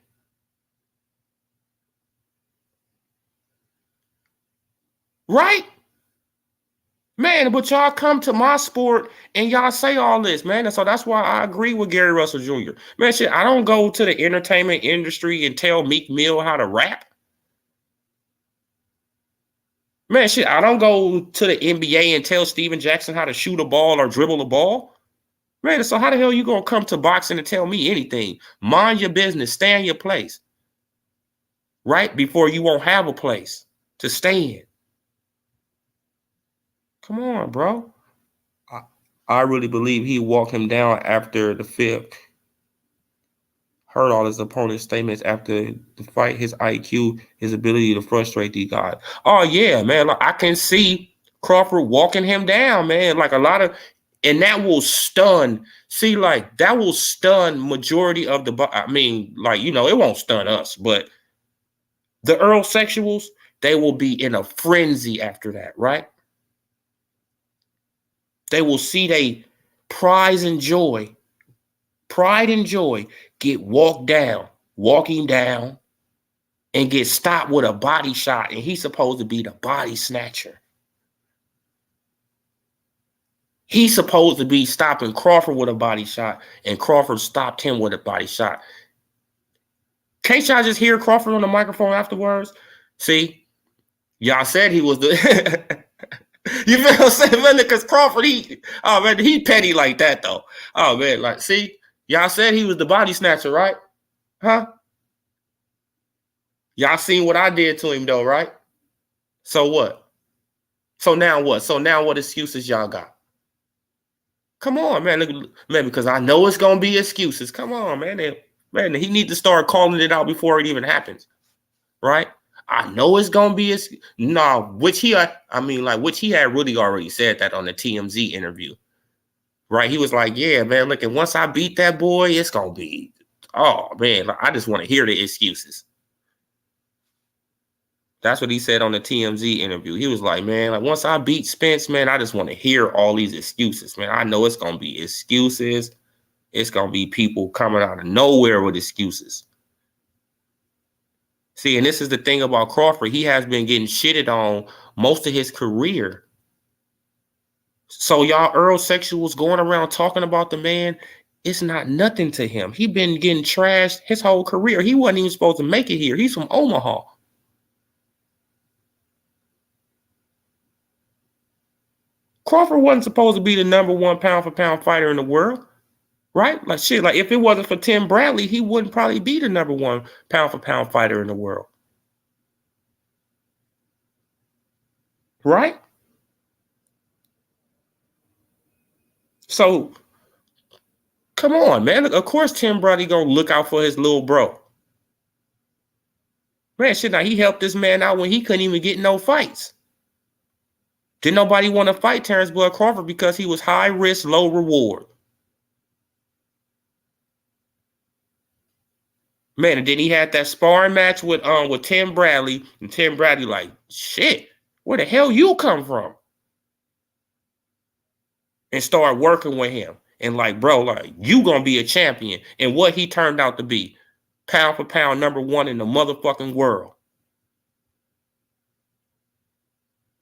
Right? Man, but y'all come to my sport and y'all say all this, man. And so that's why I agree with Gary Russell Jr. Man, shit, I don't go to the entertainment industry and tell Meek Mill how to rap. Man, shit, I don't go to the NBA and tell Steven Jackson how to shoot a ball or dribble a ball. Man, so how the hell you gonna come to boxing and tell me anything? Mind your business, stay in your place. Right? Before you won't have a place to stay in. Come on, bro. I really believe he walked him down after the fifth. Heard all his opponent's statements after the fight, his IQ, his ability to frustrate these guys. Oh, yeah, man. Like, I can see Crawford walking him down, man. Like a lot of, and that will stun. See, like that will stun majority of the, I mean, like, you know, it won't stun us, but the Earl sexuals, they will be in a frenzy after that, right? They will see they pride and joy get walking down, and get stopped with a body shot, and he's supposed to be the body snatcher. He's supposed to be stopping Crawford with a body shot, and Crawford stopped him with a body shot. Can't y'all just hear Crawford on the microphone afterwards? See, y'all said he was the... You feel what I'm saying, man? Because Crawford, he petty like that, though. Oh, man, like, see, y'all said he was the body snatcher, right? Huh? Y'all seen what I did to him, though, right? So what? So now what? So now what excuses y'all got? Come on, man. Look, man, because I know it's going to be excuses. Come on, man. Man, he needs to start calling it out before it even happens, right? I know it's gonna be which he had really already said that on the TMZ interview, right? He was like, "Yeah, man, look, and once I beat that boy, it's gonna be, oh man, I just want to hear the excuses." That's what he said on the TMZ interview. He was like, "Man, like once I beat Spence, man, I just want to hear all these excuses, man. I know it's gonna be excuses. It's gonna be people coming out of nowhere with excuses." See, and this is the thing about Crawford. He has been getting shitted on most of his career. So y'all Earl sexuals going around talking about the man, it's not nothing to him. He been getting trashed his whole career. He wasn't even supposed to make it here. He's from Omaha. Crawford wasn't supposed to be the number one pound for pound fighter in the world. Right? Like shit, like if it wasn't for Tim Bradley, he wouldn't probably be the number one pound for pound fighter in the world. Right? So, come on, man. Of course Tim Bradley gonna look out for his little bro. Man, shit, now he helped this man out when he couldn't even get no fights. Didn't nobody want to fight Terrence Bud Crawford because he was high risk, low reward. Man, and then he had that sparring match with Tim Bradley, and Tim Bradley like, shit, where the hell you come from? And started working with him. And like, bro, like, you gonna be a champion. And what he turned out to be, pound for pound number one in the motherfucking world.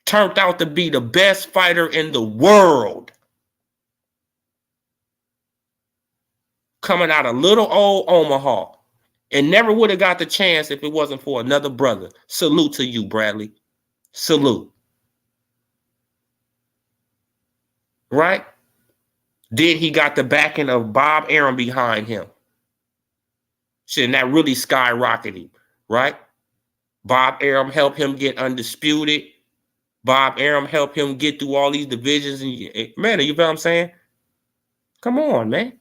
Turned out to be the best fighter in the world. Coming out of little old Omaha. And never would have got the chance if it wasn't for another brother. Salute to you, Bradley. Salute. Right? Then he got the backing of Bob Arum behind him. Shit, and that really skyrocketed him, right? Bob Arum helped him get undisputed. Bob Arum helped him get through all these divisions. And man, you know what I'm saying? Come on, man.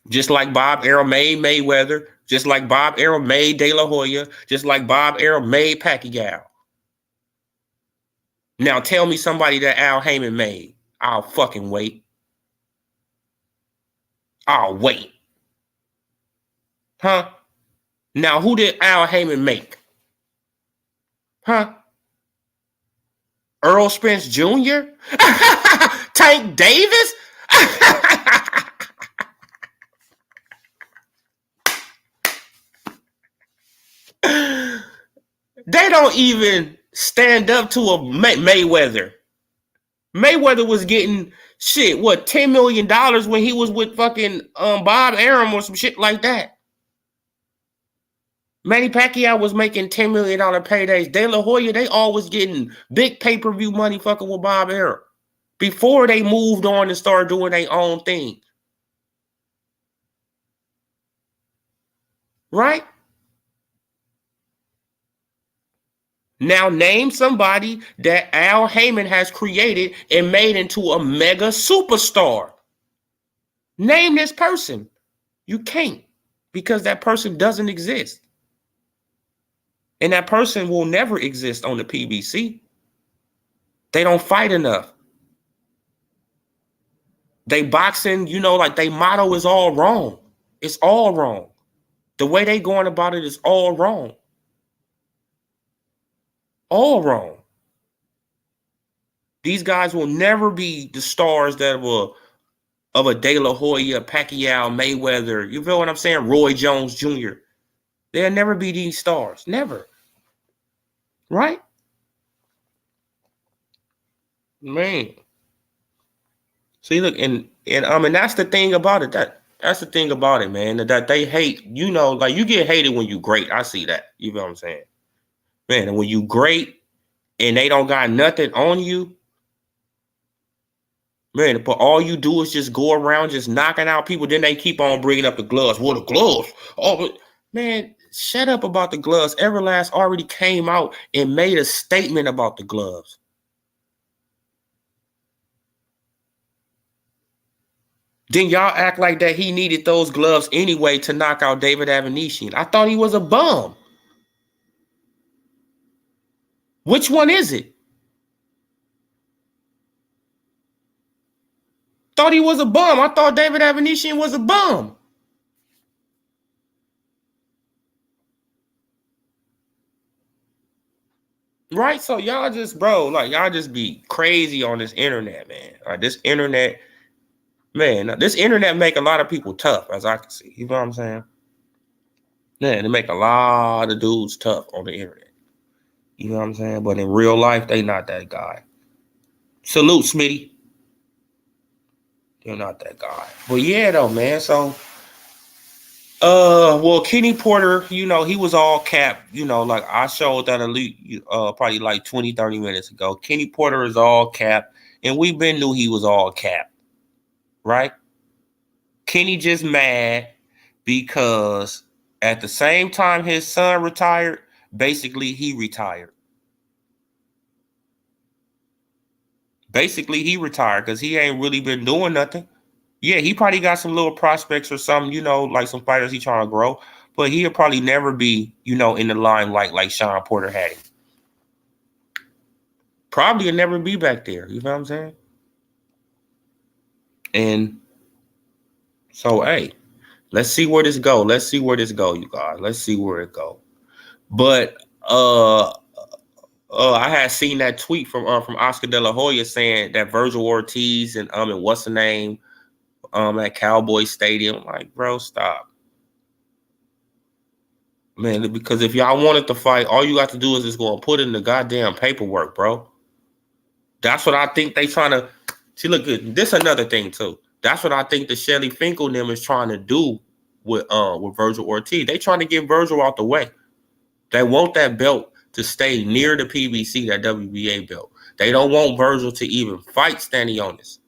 Just like Bob Arum made Mayweather, just like Bob Arum made De La Hoya, just like Bob Arum made Pacquiao. Now tell me somebody that Al Heyman made. I'll fucking wait. I'll wait. Huh? Now who did Al Heyman make? Huh? Earl Spence Jr.? Tank Davis? They don't even stand up to a Mayweather. Mayweather was getting shit, what, $10 million when he was with fucking Bob Arum or some shit like that. Manny Pacquiao was making $10 million paydays. De La Hoya, they always getting big pay-per-view money fucking with Bob Arum before they moved on and started doing their own thing. Right? Now name somebody that Al Heyman has created and made into a mega superstar. Name this person. You can't, because that person doesn't exist. And that person will never exist on the PBC. They don't fight enough. They boxing, like they motto is all wrong. It's all wrong. The way they going about it is all wrong. All wrong. These guys will never be the stars that will of a De La Hoya, Pacquiao, Mayweather. You feel what I'm saying? Roy Jones Jr. They'll never be these stars. Never. Right? Man. See, look, and that's the thing about it. That's the thing about it, man. That they hate, like you get hated when you great. I see that. You know what I'm saying? Man, and when you great and they don't got nothing on you, man, but all you do is just go around just knocking out people. Then they keep on bringing up the gloves. Well, the gloves. Oh, man, shut up about the gloves. Everlast already came out and made a statement about the gloves. Then y'all act like that he needed those gloves anyway to knock out David Avanesyan. I thought he was a bum. Which one is it? Thought he was a bum. I thought David Avanesyan was a bum. Right? So y'all just, bro, like y'all just be crazy on this internet, man. Like this internet, man, this internet make a lot of people tough, as I can see. You know what I'm saying? Yeah, they make a lot of dudes tough on the internet. You know what I'm saying? But in real life, they not that guy. Salute, Smitty. They're not that guy. But yeah, though, man. So, well, Kenny Porter, he was all capped. Like I showed that elite, probably like 20, 30 minutes ago. Kenny Porter is all capped, and we been knew he was all capped, right? Kenny just mad because at the same time his son retired, basically he retired. Basically, he retired because he ain't really been doing nothing. Yeah, he probably got some little prospects or something, like some fighters he trying to grow. But he'll probably never be, in the limelight like Sean Porter had him. Probably will never be back there. You know what I'm saying? And so, hey, let's see where this go. Let's see where this go, you guys. Let's see where it go. But I had seen that tweet from Oscar De La Hoya saying that Virgil Ortiz and what's the name at Cowboy Stadium. Like, bro, stop. Man, because if y'all wanted to fight, all you got to do is just go and put in the goddamn paperwork, bro. That's what I think they trying to see. Look, this another thing too. That's what I think the Shelly Finkel them is trying to do with Virgil Ortiz. They trying to get Virgil out the way. They want that belt to stay near the PBC, that WBA belt. They don't want Virgil to even fight Stanionis.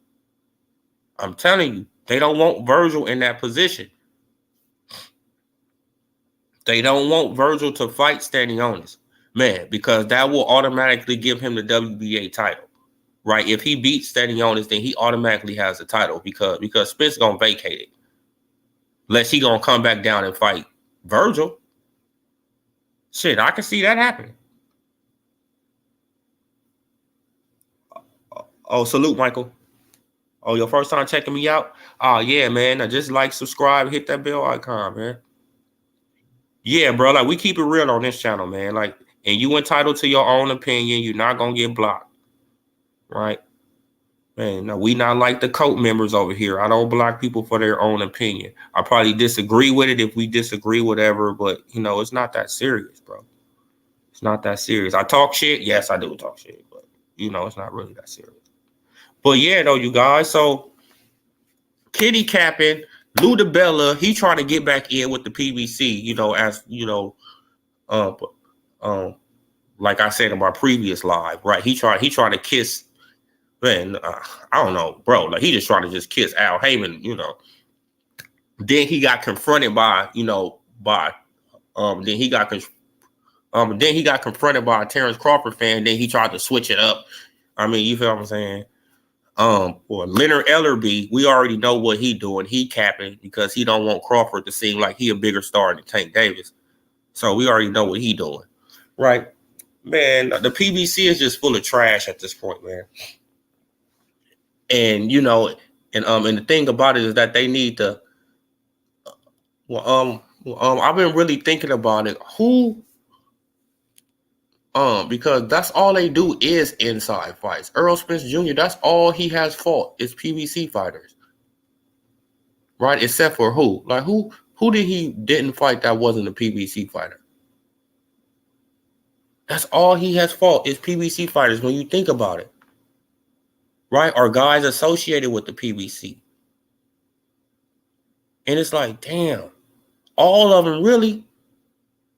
I'm telling you, they don't want Virgil in that position. They don't want Virgil to fight Stanionis, man, because that will automatically give him the WBA title, right? If he beats Stanionis, then he automatically has the title because Spence gonna vacate it, unless he gonna come back down and fight Virgil. Shit, I can see that happening. Oh, salute, Michael. Oh, your first time checking me out? Oh, yeah, man. I just like, subscribe, hit that bell icon, man. Yeah, bro. Like, we keep it real on this channel, man. Like, and you entitled to your own opinion. You're not going to get blocked, right? Man, no, we not like the cult members over here. I don't block people for their own opinion. I probably disagree with it if we disagree, whatever, but it's not that serious, bro. It's not that serious. I talk shit. Yes, I do talk shit, but it's not really that serious. But yeah, though, you guys. So Kitty capping, Lou DeBella, he trying to get back in with the PBC, as um, like I said in my previous live, right? He tried to kiss, man. I don't know, bro. Like he just tried to just kiss Al Heyman, Then he got confronted by, then he got confronted by a Terrence Crawford fan. Then he tried to switch it up. I mean, you feel what I'm saying? Or Leonard Ellerby, we already know what he doing. He capping because he don't want Crawford to seem like he a bigger star than Tank Davis. So we already know what he doing, right? Man, the PBC is just full of trash at this point, man. And and the thing about it is that they need to. I've been really thinking about it. Who? Because that's all they do is inside fights. Earl Spence Jr., that's all he has fought is PBC fighters. Right? Except for who? Like who did he didn't fight that wasn't a PBC fighter? That's all he has fought is PBC fighters when you think about it. Right? Or guys associated with the PBC. And it's like, damn. All of them really?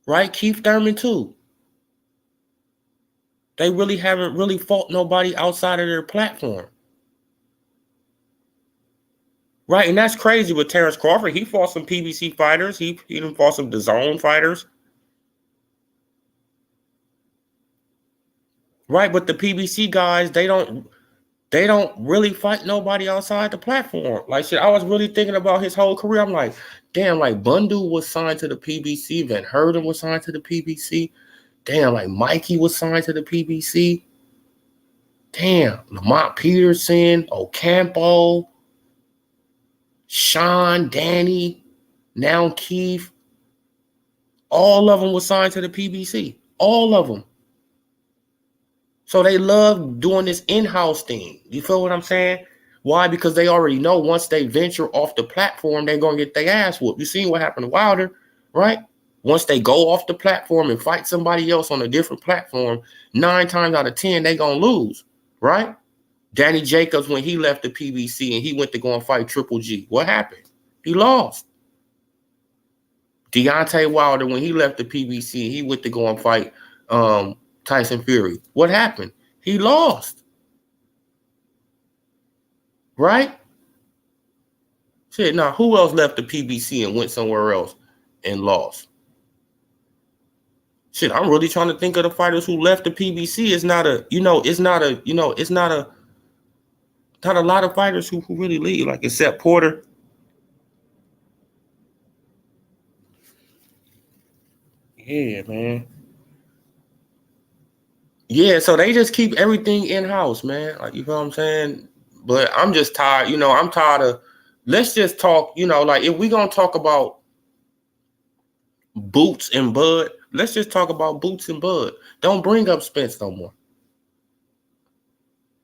Right? Keith Thurman too. They really haven't really fought nobody outside of their platform. Right, and that's crazy with Terrence Crawford. He fought some PBC fighters. He even fought some DAZN fighters. Right, but the PBC guys, they don't really fight nobody outside the platform. Like shit, I was really thinking about his whole career. I'm like, damn, like Bundu was signed to the PBC. Van Herden was signed to the PBC. Damn, like Mikey was signed to the PBC. Damn, Lamont Peterson, Ocampo, Sean, Danny, now Keith. All of them were signed to the PBC. All of them. So they love doing this in-house thing. You feel what I'm saying? Why? Because they already know once they venture off the platform, they're going to get their ass whooped. You seen what happened to Wilder, right? Once they go off the platform and fight somebody else on a different platform, 9 times out of 10, they're going to lose, right? Danny Jacobs, when he left the PBC and he went to go and fight Triple G, what happened? He lost. Deontay Wilder, when he left the PBC, he went to go and fight Tyson Fury. What happened? He lost. Right? Shit, now who else left the PBC and went somewhere else and lost? Shit, I'm really trying to think of the fighters who left the PBC. It's not a lot of fighters who really leave, like except Porter. Yeah, man. Yeah, so they just keep everything in-house, man. Like, you know what I'm saying? But I'm just tired, I'm tired of, let's just talk, like if we're going to talk about Boots and Bud, let's just talk about Boots and Bud. Don't bring up Spence no more.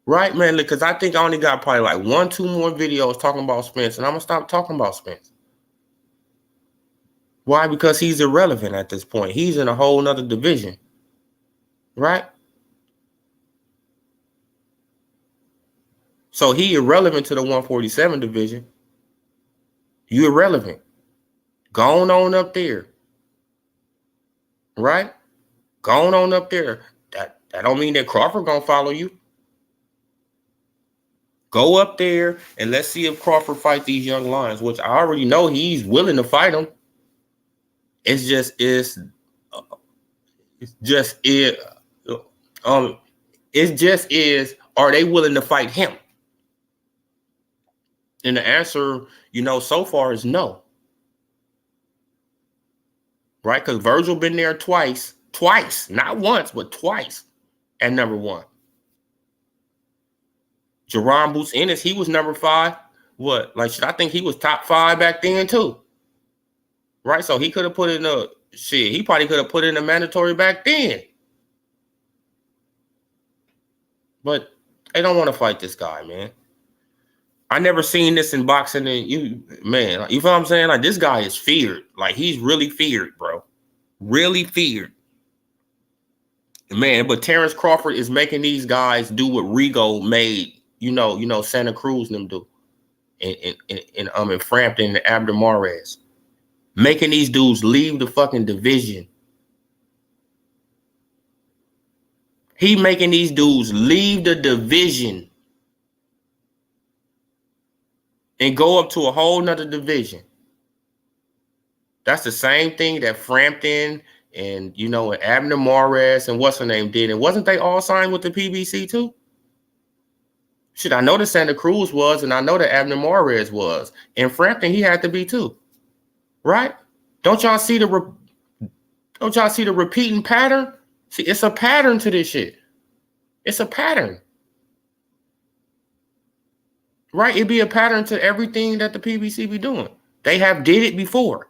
Right, man? Because I think I only got probably like 1-2 more videos talking about Spence, and I'm going to stop talking about Spence. Why? Because he's irrelevant at this point. He's in a whole nother division. Right? So he irrelevant to the 147 division. You irrelevant. Going on up there. Right? Going on up there. That don't mean that Crawford gonna follow you. Go up there and let's see if Crawford fight these young lions, which I already know he's willing to fight them. It just is. Are they willing to fight him? And the answer, so far is no. Right? Because Virgil been there twice, not once, but twice at number 1. Jerron Boots Ennis, he was number 5. What? Like, I think he was top 5 back then too. Right? So he could have put in he probably could have put in a mandatory back then. But they don't want to fight this guy, man. I never seen this in boxing. And you feel what I'm saying? Like, this guy is feared. Like, he's really feared, bro. Really feared. Man, but Terrence Crawford is making these guys do what Rigo made, Santa Cruz and them do. In Frampton and Abner Mares. Making these dudes leave the fucking division. He making these dudes leave the division and go up to a whole nother division. That's the same thing that Frampton and, and Abner Mares and what's her name did. And wasn't they all signed with the PBC too? Shit, I know that Santa Cruz was, and I know that Abner Mares was. And Frampton, he had to be too. Right? Don't y'all see the repeating pattern? See, it's a pattern to this shit. It's a pattern. Right? It'd be a pattern to everything that the PBC be doing. They have did it before.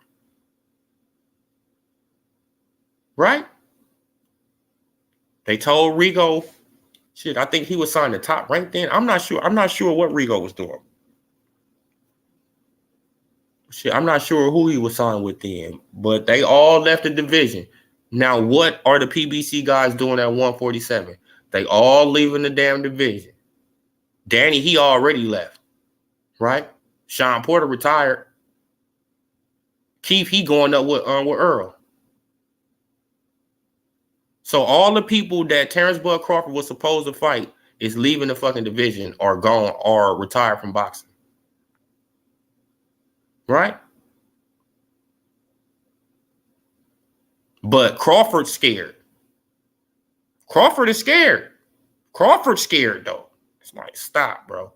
Right? They told Rigo, shit, I think he was signed the top rank then. I'm not sure what Rigo was doing. Shit, I'm not sure who he was signed with then. But they all left the division. Now, what are the PBC guys doing at 147? They all leaving the damn division. Danny, he already left. Right? Sean Porter retired. Keith, he going up with Earl. So all the people that Terrence Bud Crawford was supposed to fight is leaving the fucking division or gone or retired from boxing. Right? But Crawford's scared. Crawford is scared. Crawford's scared, though. It's like, stop, bro.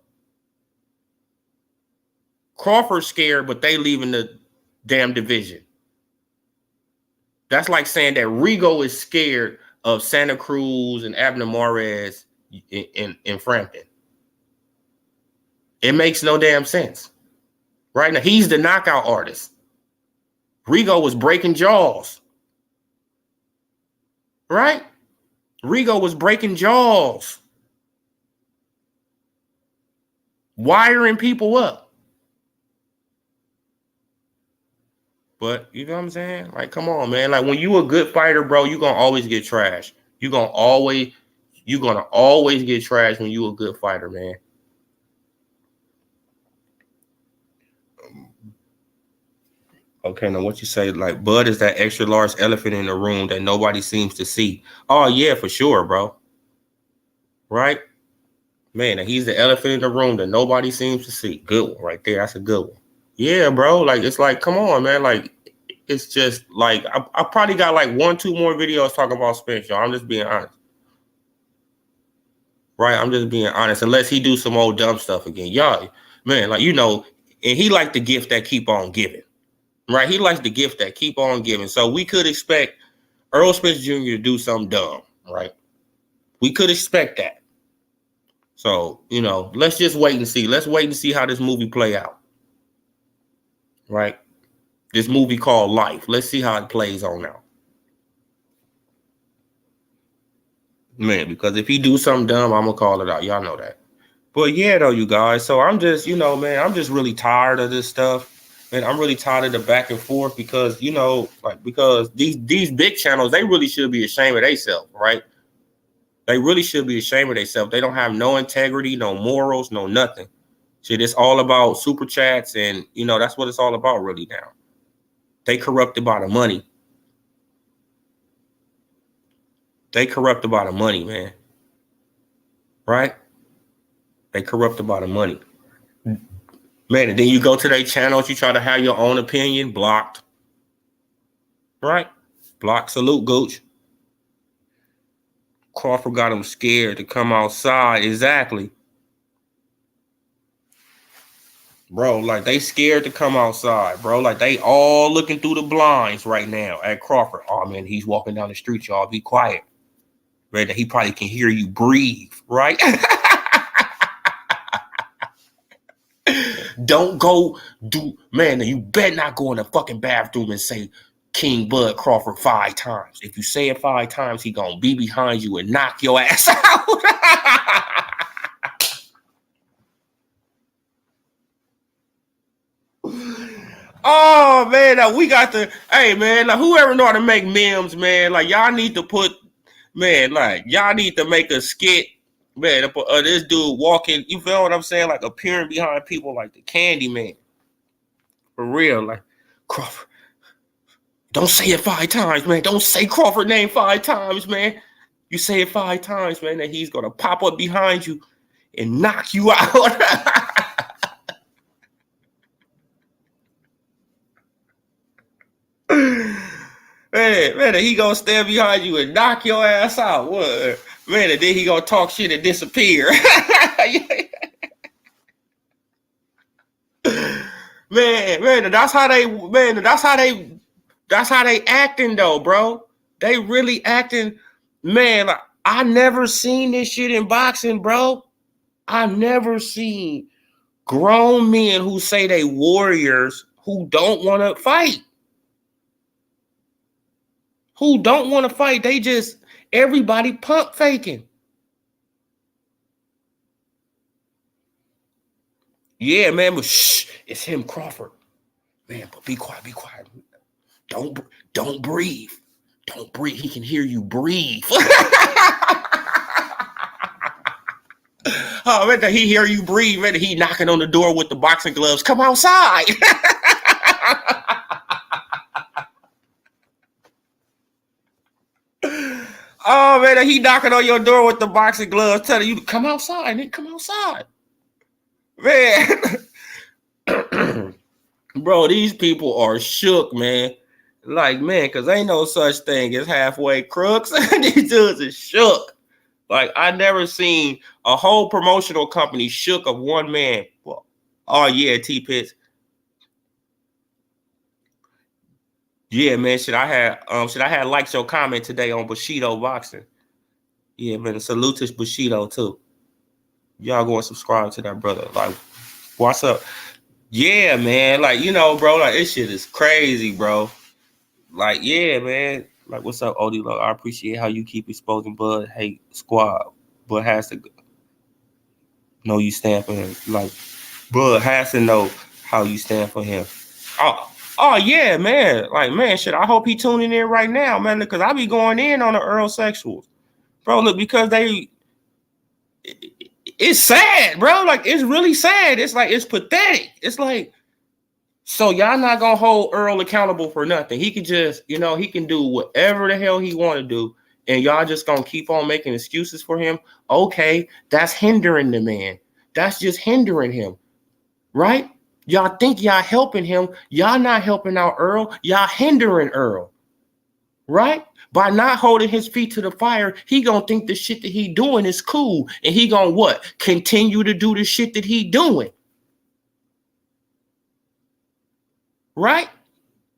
Crawford's scared, but they leaving the damn division. That's like saying that Rigo is scared of Santa Cruz and Abner Mares in Frampton. It makes no damn sense. Right now, he's the knockout artist. Rigo was breaking jaws. Right? Rigo was breaking jaws. Wiring people up. But you know what I'm saying? Like, come on, man. Like, when you a good fighter, bro, you're gonna always get trashed. You're gonna always get trashed when you a good fighter, man. Okay, now what you say? Like, Bud is that extra large elephant in the room that nobody seems to see. Oh yeah, for sure, bro. Right? Man, he's the elephant in the room that nobody seems to see. Good one right there. That's a good one. Yeah, bro. Like, it's like, come on, man. Like, it's just like I probably got like 1-2 more videos talking about Spence, y'all. I'm just being honest. Right? I'm just being honest. Unless he do some old dumb stuff again. Y'all, man, like, and he like the gift that keep on giving. Right? He likes the gift that keep on giving. So we could expect Earl Spence Jr. to do something dumb, right? We could expect that. So, let's just wait and see. Let's wait and see how this movie play out. Right? This movie called Life. Let's see how it plays on now. Man, because if he do something dumb, I'm going to call it out. Y'all know that. But yeah, though, you guys. So I'm just, man, I'm just really tired of this stuff. Man, I'm really tired of the back and forth because, because these big channels, they really should be ashamed of themselves, right? They really should be ashamed of themselves. They don't have no integrity, no morals, no nothing. Shit, it's all about super chats and, that's what it's all about really now. They corrupted by the money. They corrupted by the money, man. Right? They corrupted by the money. Man, and then you go to their channels, you try to have your own opinion, blocked. Right? Blocked. Salute, Gooch. Crawford got him scared to come outside. Exactly. Bro, like, they scared to come outside, bro. Like, they all looking through the blinds right now at Crawford. Oh, man, he's walking down the street, y'all. Be quiet. Right? He probably can hear you breathe, right? Don't go man, you better not go in the fucking bathroom and say King Bud Crawford 5 times. If you say it 5 times, he gonna be behind you and knock your ass out. Oh man, we got the hey man, like whoever know how to make memes, man, like y'all need to put man, like y'all need to make a skit, man, this dude walking, you feel what I'm saying? Like appearing behind people like the Candy Man. For real, like Crawford. Don't say it 5 times, man. Don't say Crawford name 5 times, man. You say it 5 times, man, and he's gonna pop up behind you and knock you out. Man, he gonna stand behind you and knock your ass out. What? Man, and then he gonna talk shit and disappear. man, that's how they acting though, bro. They really acting, man. Like, I never seen this shit in boxing, bro. I never seen grown men who say they warriors who don't want to fight. Who don't want to fight. They just everybody pump faking. Yeah, man, but shh, it's him, Crawford. Man, but be quiet, be quiet. Don't breathe. Don't breathe. He can hear you breathe. Oh, man, he hear you breathe. Man, he knocking on the door with the boxing gloves. Come outside. Oh, man, he knocking on your door with the boxing gloves, telling you to come outside. Nigga, come outside. Man. Bro, these people are shook, man. Like, man, because ain't no such thing as halfway crooks. These dudes are shook. Like, I never seen a whole promotional company shook of one man. Well, oh, yeah, T-Pitts. Yeah, man, should I had liked your comment today on Bushido Boxing. Yeah, man, salute to Bushido, too. Y'all go and subscribe to that brother. Like, what's up? Yeah, man. Like, you know, bro, like, this shit is crazy, bro. Like, yeah, man. Like, what's up, OD? Look, I appreciate how you keep exposing Bud Hate Squad. Bud has to know you stand for him. Like, Bud has to know how you stand for him. Oh yeah, man. Like, man, shit, I hope he tuning in right now, man, because I be going in on the Earl sexuals. Bro, look, because it's sad, bro. Like, it's really sad. It's like, it's pathetic. It's like, so y'all not gonna hold Earl accountable for nothing. He can just, you know, he can do whatever the hell he want to do, and y'all just gonna keep on making excuses for him. Okay, that's hindering the man. That's just hindering him, right? Y'all think y'all helping him. Y'all not helping out Earl. Y'all hindering Earl, right? By not holding his feet to the fire, he gonna think the shit that he doing is cool, and he gonna what? Continue to do the shit that he doing. Right?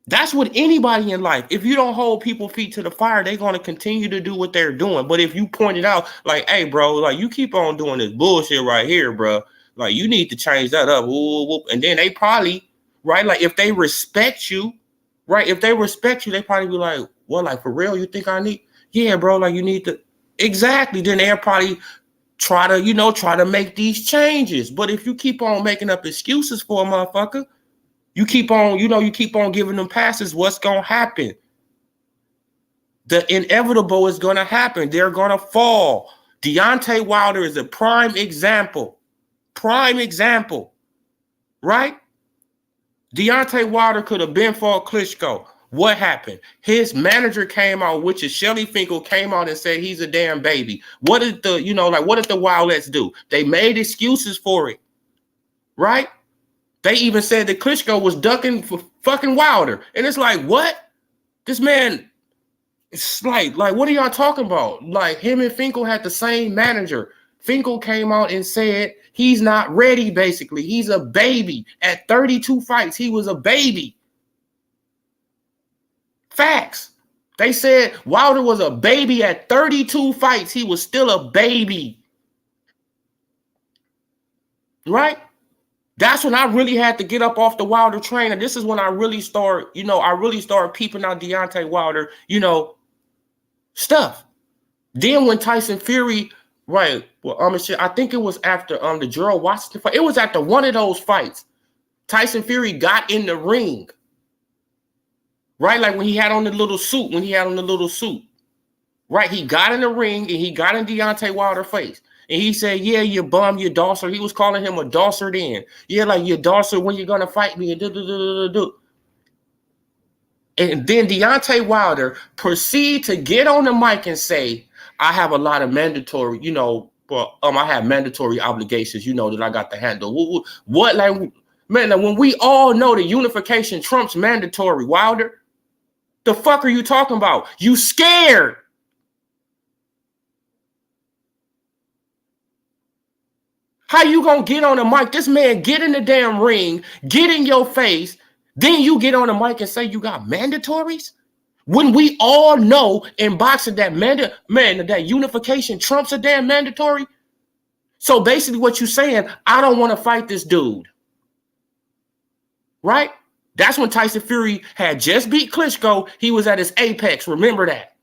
That's what anybody in life. If you don't hold people feet to the fire, they're going to continue to do what they're doing. But if you point it out, like, hey, bro, like you keep on doing this bullshit right here, bro. Like you need to change that up. And then they probably, right? Like if they respect you, right? If they respect you, they probably be like, well, like for real, you think I need? Yeah, bro, like you need to. Exactly. Then they'll probably try to make these changes. But if you keep on making up excuses for a motherfucker, you keep on giving them passes, what's going to happen? The inevitable is going to happen. They're going to fall. Deontay Wilder is a prime example. Prime example. Right? Deontay Wilder could have been for Klitschko. What happened? His manager came out, which is Shelly Finkel, came out and said he's a damn baby. What did the Wildlets do? They made excuses for it. Right? They even said that Klitschko was ducking for fucking Wilder. And it's like, what? This man, it's like, what are y'all talking about? Like, him and Finkel had the same manager. Finkel came out and said he's not ready, basically. He's a baby. At 32 fights, he was a baby. Facts. They said Wilder was a baby at 32 fights. He was still a baby. Right? That's when I really had to get up off the Wilder train. And this is when I really start peeping out Deontay Wilder, stuff. Then when Tyson Fury, right, well, I think it was after the Gerald Washington fight. It was after one of those fights. Tyson Fury got in the ring. Right? Like when he had on the little suit. Right? He got in the ring and he got in Deontay Wilder's face. And he said, yeah, you bum, you dosser. He was calling him a dosser then. Yeah, like you dosser, when you gonna fight me? And then Deontay Wilder proceeded to get on the mic and say, I have a lot of mandatory, I have mandatory obligations, that I got to handle. What, like, man, like, when we all know that unification trumps mandatory, Wilder, the fuck are you talking about? You scared. How you gonna get on the mic? This man get in the damn ring, get in your face, then you get on the mic and say you got mandatories? When we all know in boxing that that unification trumps a damn mandatory. So basically what you're saying, I don't want to fight this dude. Right? That's when Tyson Fury had just beat Klitschko. He was at his apex. Remember that.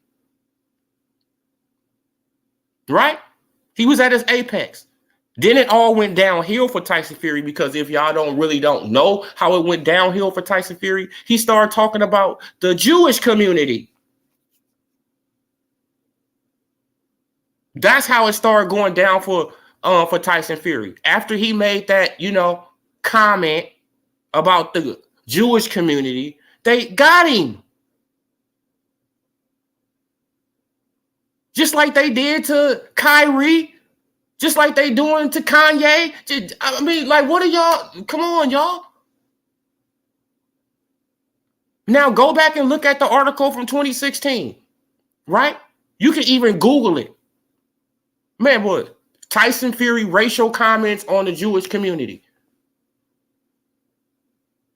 Right? He was at his apex. Then it all went downhill for Tyson Fury, because if y'all don't know how it went downhill for Tyson Fury, he started talking about the Jewish community. That's how it started going down for Tyson Fury. After he made that, comment about the Jewish community, they got him. Just like they did to Kyrie. Just like they doing to Kanye. I mean, like, what are y'all? Come on, y'all. Now go back and look at the article from 2016, right? You can even Google it. Man, what? Tyson Fury racial comments on the Jewish community.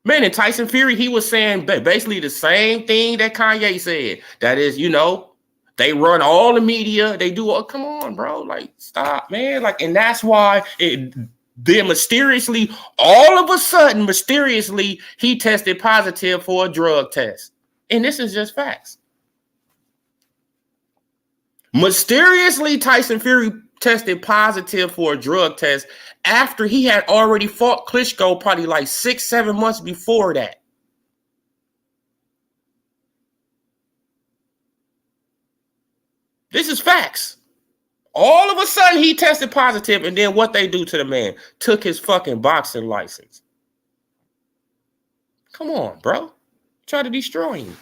Man, and Tyson Fury, he was saying basically the same thing that Kanye said. That is, they run all the media. They do all. Come on, bro. Like, stop, man. Like, and that's why then mysteriously, all of a sudden, he tested positive for a drug test. And this is just facts. Mysteriously, Tyson Fury tested positive for a drug test after he had already fought Klitschko probably like 6-7 months before that. This is facts. All of a sudden, he tested positive, and then what they do to the man? Took his fucking boxing license. Come on, bro. Try to destroy him.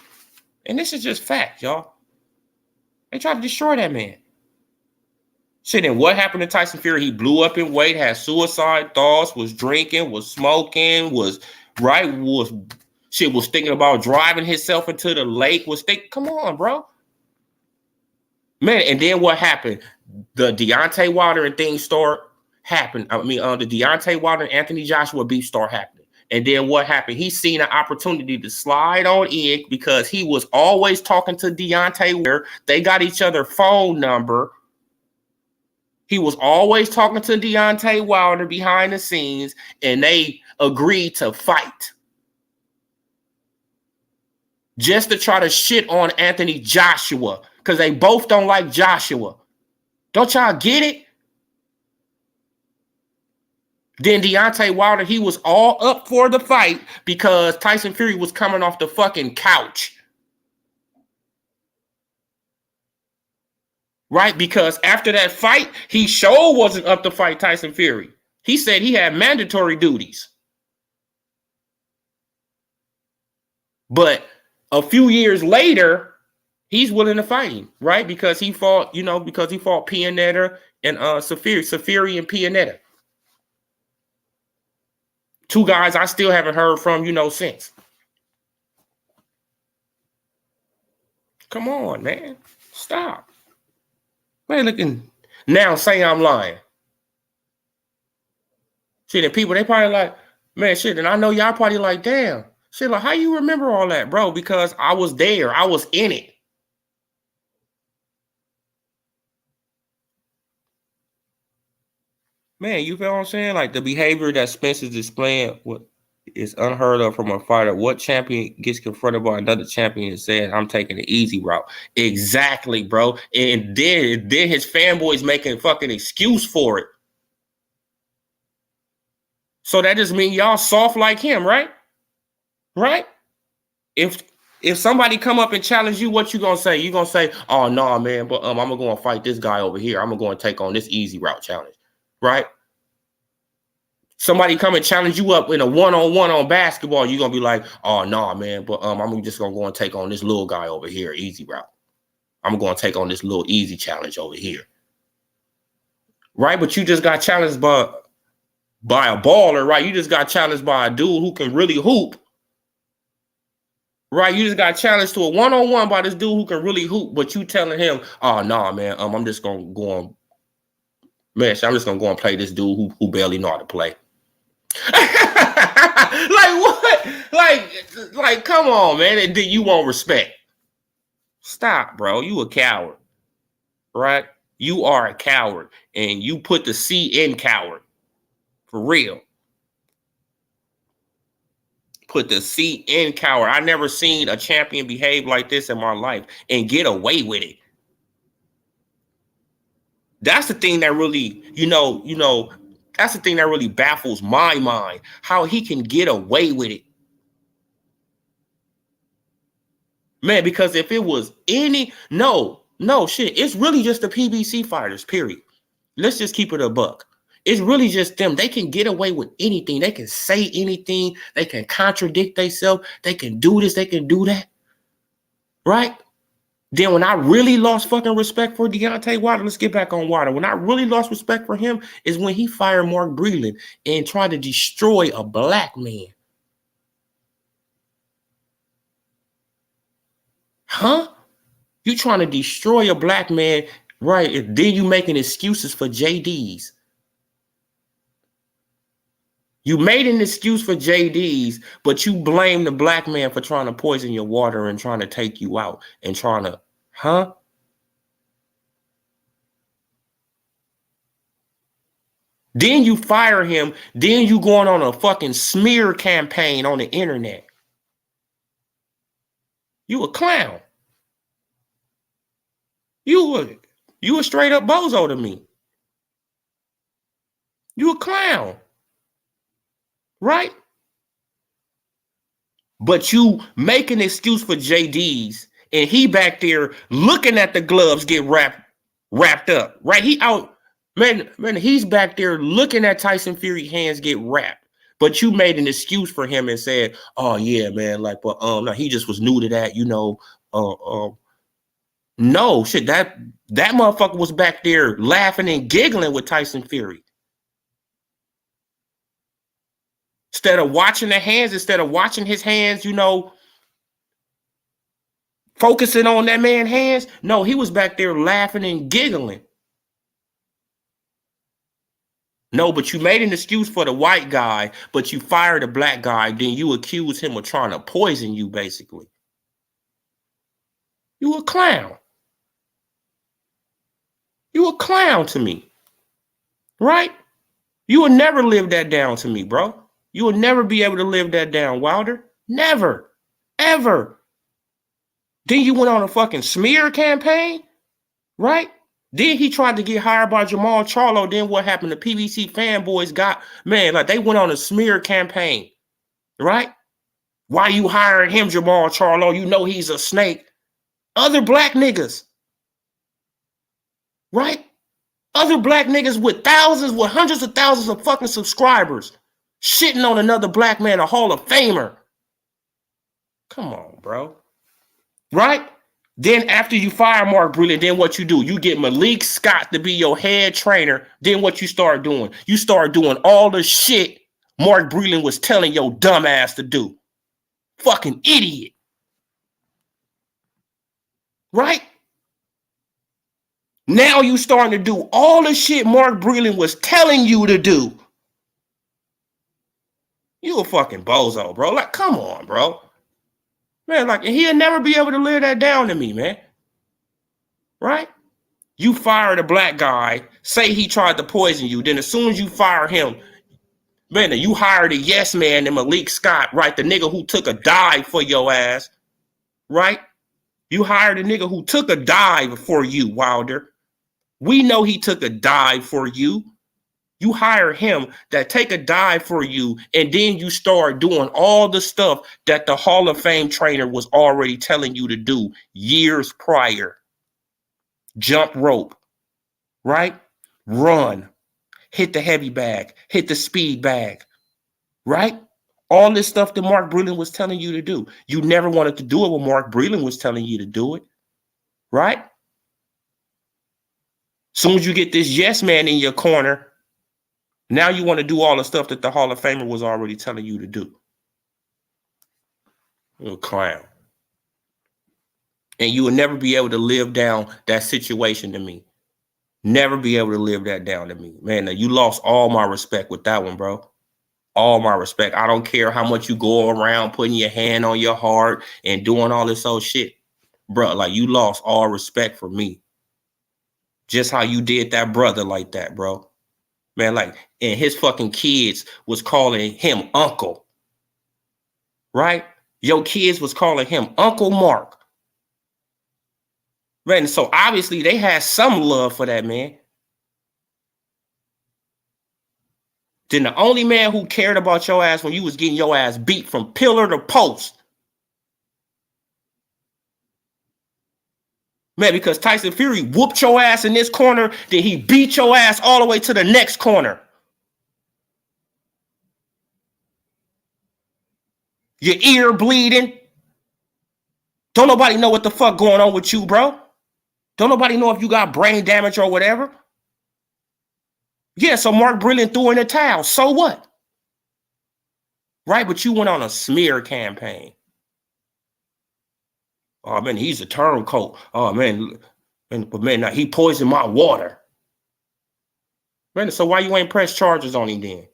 And this is just fact, y'all. They tried to destroy that man. Shit, and what happened to Tyson Fury? He blew up in weight, had suicide thoughts, was drinking, was smoking, was thinking about driving himself into the lake, come on, bro. Man, and then what happened? The Deontay Wilder and things start happening. The Deontay Wilder and Anthony Joshua beef start happening. And then what happened? He seen an opportunity to slide on in because he was always talking to Deontay Wilder. They got each other phone number. He was always talking to Deontay Wilder behind the scenes, and they agreed to fight. Just to try to shit on Anthony Joshua, because they both don't like Joshua. Don't y'all get it? Then Deontay Wilder, he was all up for the fight because Tyson Fury was coming off the fucking couch. Right? Because after that fight, he sure wasn't up to fight Tyson Fury. He said he had mandatory duties. But a few years later, he's willing to fight him, right? Because he fought, Pianetta and Safiri and Pianetta. Two guys I still haven't heard from, since. Come on, man. Stop. Man, looking now say I'm lying. Shit, and people, they probably like, man, shit, and I know y'all probably like, damn. Shit, like, how you remember all that, bro? Because I was there. I was in it. Man, you feel what I'm saying? Like, the behavior that Spencer's displaying is unheard of from a fighter. What champion gets confronted by another champion and says, I'm taking the easy route? Exactly, bro. And then his fanboys making fucking excuse for it. So that just means y'all soft like him, right? Right? If somebody come up and challenge you, what you gonna say? You gonna say, "Oh no, nah, man, but I'm gonna go and fight this guy over here. I'm gonna go and take on this easy route challenge," right? Somebody come and challenge you up in a one-on-one on basketball, you're gonna be like, "Oh no, nah, man, but I'm just gonna go and take on this little guy over here, easy route. I'm gonna take on this little easy challenge over here," right? But you just got challenged by a baller, right? You just got challenged by a dude who can really hoop. Right, you just got challenged to a one-on-one by this dude who can really hoop, but you telling him, "Oh no, nah, man, I'm just gonna go on, man. I'm just gonna go and play this dude who barely know how to play." Like what? Like, come on, man. And then you won't respect. Stop, bro. You a coward, right? You are a coward, and you put the C in coward for real. Put the C in coward. I never seen a champion behave like this in my life and get away with it. That's the thing that really, that's the thing that really baffles my mind, how he can get away with it. Man, because if it was shit, it's really just the PBC fighters, period. Let's just keep it a buck. It's really just them. They can get away with anything. They can say anything. They can contradict themselves. They can do this. They can do that. Right? Then when I really lost fucking respect for Deontay Wilder, let's get back on Wilder. When I really lost respect for him is when he fired Mark Breland and tried to destroy a black man. Huh? You trying to destroy a black man, right? And then you making excuses for JDs. You made an excuse for JDs, but you blame the black man for trying to poison your water and trying to take you out and trying to, huh? Then you fire him. Then you going on a fucking smear campaign on the internet. You a clown. You a straight up bozo to me. You a clown. Right? But you make an excuse for JD's and he back there looking at the gloves get wrapped up. Right? He out, man, he's back there looking at Tyson Fury hands get wrapped. But you made an excuse for him and said, "Oh yeah, man, like, but no, he just was new to that, No, shit, that motherfucker was back there laughing and giggling with Tyson Fury. Instead of watching the hands, instead of watching his hands, focusing on that man's hands, no, he was back there laughing and giggling. No, but you made an excuse for the white guy, but you fired a black guy, then you accuse him of trying to poison you, basically. You a clown. You a clown to me. Right? You will never live that down to me, bro. You will never be able to live that down, Wilder. Never. Ever. Then you went on a fucking smear campaign, right? Then he tried to get hired by Jamal Charlo. Then what happened? The PBC fanboys they went on a smear campaign, right? Why you hiring him, Jamal Charlo? You know he's a snake. Other black niggas, right? Other black niggas with hundreds of thousands of fucking subscribers shitting on another black man, a Hall of Famer. Come on, bro. Right? Then after you fire Mark Breland, then what you do? You get Malik Scott to be your head trainer. Then what you start doing? You start doing all the shit Mark Breland was telling your dumb ass to do. Fucking idiot. Right? Now you starting to do all the shit Mark Breland was telling you to do. You a fucking bozo, bro. Like, come on, bro. Man, like, he'll never be able to live that down to me, man. Right? You fired a black guy, say he tried to poison you. Then as soon as you fire him, man, you hired a yes man and Malik Scott, right? The nigga who took a dive for your ass, right? You hired a nigga who took a dive for you, Wilder. We know he took a dive for you. You hire him that take a dive for you, and then you start doing all the stuff that the Hall of Fame trainer was already telling you to do years prior. Jump rope, right? Run, hit the heavy bag, hit the speed bag, right? All this stuff that Mark Breland was telling you to do. You never wanted to do it when Mark Breland was telling you to do it, right? Soon as you get this yes man in your corner, now you want to do all the stuff that the Hall of Famer was already telling you to do. You're a clown. And you will never be able to live down that situation to me. Never be able to live that down to me. Man, you lost all my respect with that one, bro. All my respect. I don't care how much you go around putting your hand on your heart and doing all this old shit. Bro, like, you lost all respect for me. Just how you did that brother like that, bro. Man, like, and his fucking kids was calling him uncle. Right? Your kids was calling him Uncle Mark. Man, so obviously they had some love for that man. Then the only man who cared about your ass when you was getting your ass beat from pillar to post. Man, because Tyson Fury whooped your ass in this corner, then he beat your ass all the way to the next corner. Your ear bleeding. Don't nobody know what the fuck going on with you, bro. Don't nobody know if you got brain damage or whatever. Yeah, so Mark Breland threw in the towel. So what? Right, but you went on a smear campaign. Oh, man, he's a turncoat. Oh, man, but man, now he poisoned my water. Man, so why you ain't press charges on him then?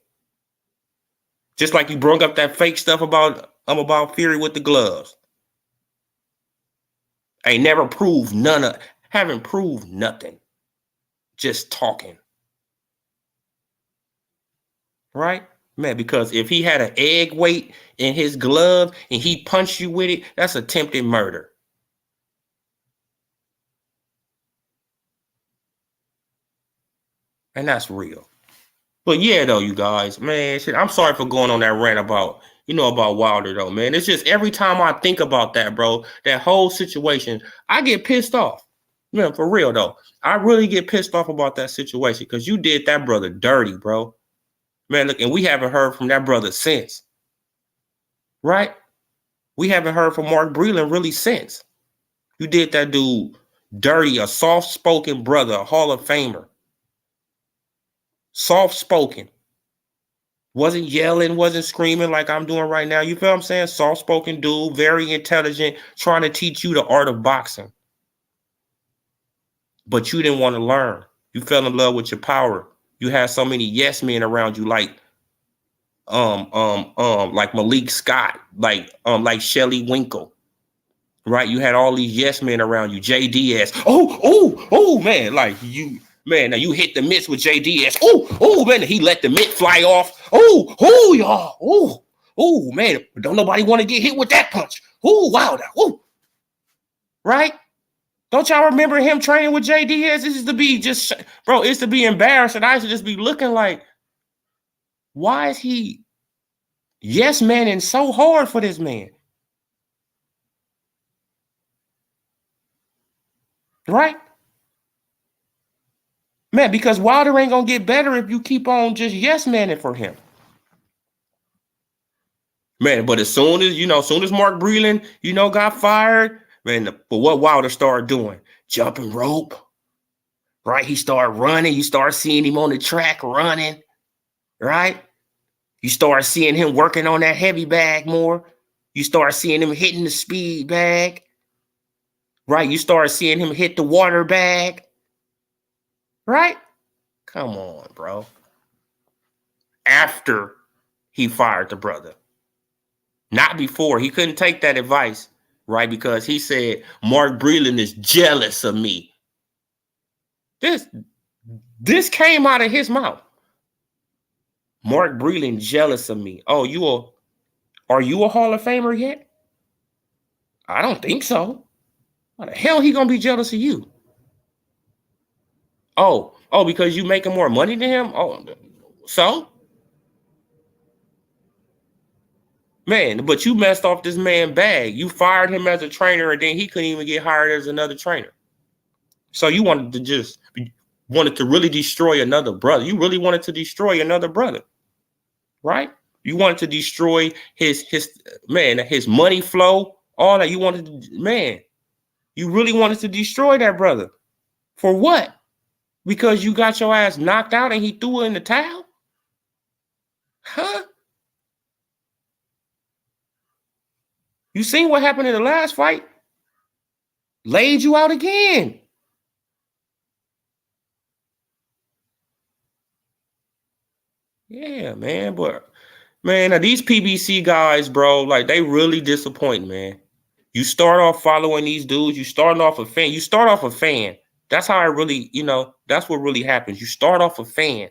Just like you brought up that fake stuff about Fury with the gloves. Ain't never proved haven't proved nothing. Just talking. Right? Man, because if he had an egg weight in his glove and he punched you with it, that's attempted murder. And that's real. But yeah, though, you guys, man, shit, I'm sorry for going on that rant about Wilder, though, man. It's just every time I think about that, bro, that whole situation, I get pissed off. Man, for real, though. I really get pissed off about that situation because you did that brother dirty, bro. Man, look, and we haven't heard from that brother since. Right? We haven't heard from Mark Breland really since. You did that dude dirty, a soft-spoken brother, a Hall of Famer. Soft-spoken. Wasn't yelling, wasn't screaming like I'm doing right now. You feel what I'm saying? Soft-spoken dude, very intelligent, trying to teach you the art of boxing. But you didn't want to learn. You fell in love with your power. You had so many yes men around you, like Malik Scott, like Shelly Winkle. Right? You had all these yes men around you. JDS. Oh, man. Like you, man, now you hit the mitts with JDS. Oh, man, he let the mitt fly off. Y'all. Oh, man, don't nobody want to get hit with that punch. Wow. Right? Don't y'all remember him training with JDS? This is to be just, bro, it's to be embarrassed. And I used to just be looking like, why is he yes manning so hard for this man? Right? Man, because Wilder ain't going to get better if you keep on just yes manning for him. Man, but as soon as Mark Breland, got fired, man, but what Wilder started doing? Jumping rope. Right? He started running. You start seeing him on the track running. Right? You start seeing him working on that heavy bag more. You start seeing him hitting the speed bag. Right? You start seeing him hit the water bag. Right? Come on, bro. After he fired the brother. Not before. He couldn't take that advice, right? Because he said, Mark Breland is jealous of me. This came out of his mouth. Mark Breland jealous of me. Oh, are you a Hall of Famer yet? I don't think so. How the hell he gonna be jealous of you? Oh, because you making more money than him? Oh, So, man, but you messed off this man bag. You fired him as a trainer, and then he couldn't even get hired as another trainer. So you wanted to really destroy another brother. You really wanted to destroy another brother, right? You wanted to destroy his money flow, all that. You wanted to, man, you really wanted to destroy that brother. For what? Because you got your ass knocked out and he threw it in the towel? Huh? You seen what happened in the last fight? Laid you out again. Yeah, man, but man, these PBC guys, bro, like they really disappoint, man. You start off following these dudes, you start off a fan. You start off a fan. That's how I really, that's what really happens. You start off a fan.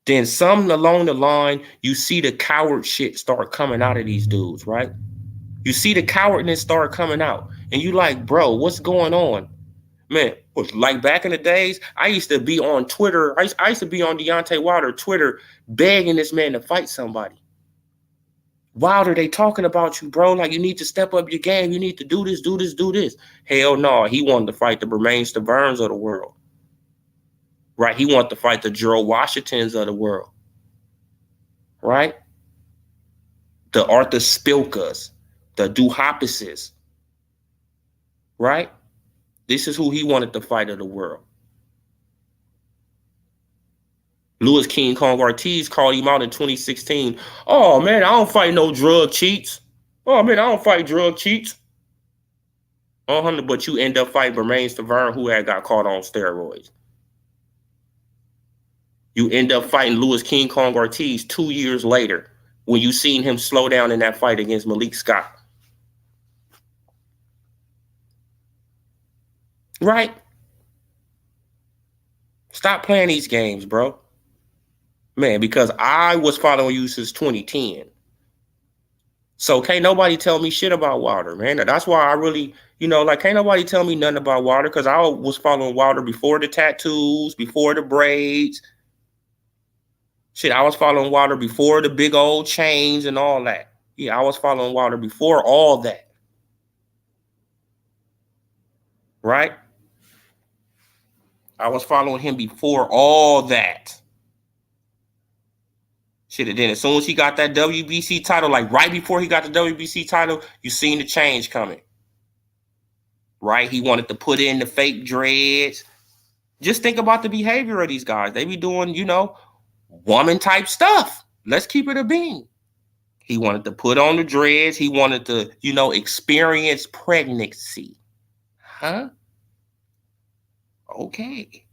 Then something along the line, you see the coward shit start coming out of these dudes, right? You see the cowardness start coming out. And you like, bro, what's going on? Man, like back in the days, I used to be on Twitter. I used to be on Deontay Wilder Twitter begging this man to fight somebody. Wilder, they talking about you, bro. Like, you need to step up your game. You need to do this, do this, do this. Hell no. He wanted to fight the Bermains Taverns of the world. Right? He wanted to fight the Gerald Washingtons of the world. Right? The Arthur Spilkas, the Duhapises. Right? This is who he wanted to fight of the world. Louis King Kong Ortiz called him out in 2016. Oh, man, I don't fight no drug cheats. Oh, man, I don't fight drug cheats. But you end up fighting Bermains Tavern, who had got caught on steroids. You end up fighting Louis King Kong Ortiz 2 years later when you seen him slow down in that fight against Malik Scott. Right? Stop playing these games, bro. Man, because I was following you since 2010. So can't nobody tell me shit about Wilder, man. That's why I really, can't nobody tell me nothing about Wilder, because I was following Wilder before the tattoos, before the braids. Shit, I was following Wilder before the big old chains and all that. Yeah, I was following Wilder before all that. Right? I was following him before all that. Shit, and then as soon as he got that WBC title, like right before he got the WBC title, you seen the change coming. Right? He wanted to put in the fake dreads. Just think about the behavior of these guys. They be doing, woman type stuff. Let's keep it a bean. He wanted to put on the dreads. He wanted to, experience pregnancy. Huh? Okay.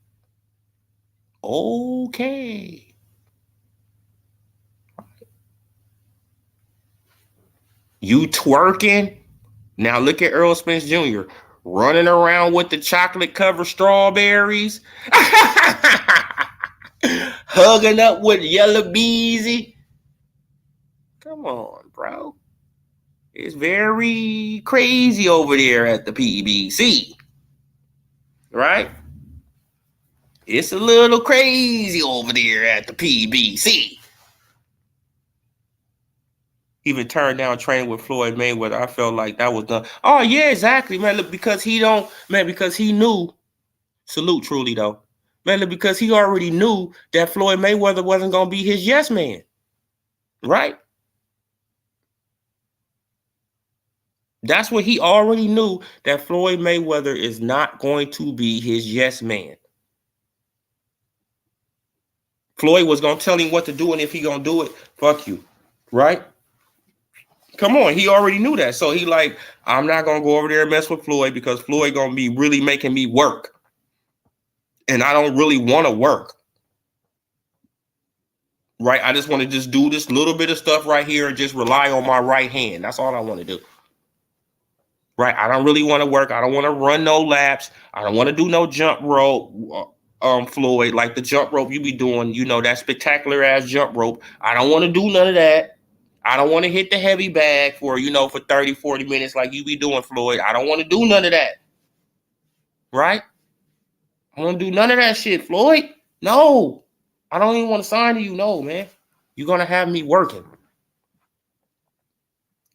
You twerking? Now look at Earl Spence Jr. running around with the chocolate covered strawberries. Hugging up with Yellow Beezy. Come on, bro. It's very crazy over there at the PBC. Right? It's a little crazy over there at the PBC. Even turned down training with Floyd Mayweather. I felt like that was done. Oh, yeah, exactly, man. Look, because he knew. Salute, truly, though. Man, look, because he already knew that Floyd Mayweather wasn't going to be his yes man. Right? That's what he already knew, that Floyd Mayweather is not going to be his yes man. Floyd was going to tell him what to do, and if he going to do it, fuck you. Right? Come on, he already knew that. So he like, I'm not going to go over there and mess with Floyd because Floyd going to be really making me work. And I don't really want to work. Right? I just want to just do this little bit of stuff right here and just rely on my right hand. That's all I want to do. Right? I don't really want to work. I don't want to run no laps. I don't want to do no jump rope, Floyd, like the jump rope you be doing, that spectacular ass jump rope. I don't want to do none of that. I don't want to hit the heavy bag for 30, 40 minutes like you be doing, Floyd. I don't want to do none of that. Right? I don't want to do none of that shit, Floyd. No. I don't even want to sign to you. No, man. You're going to have me working.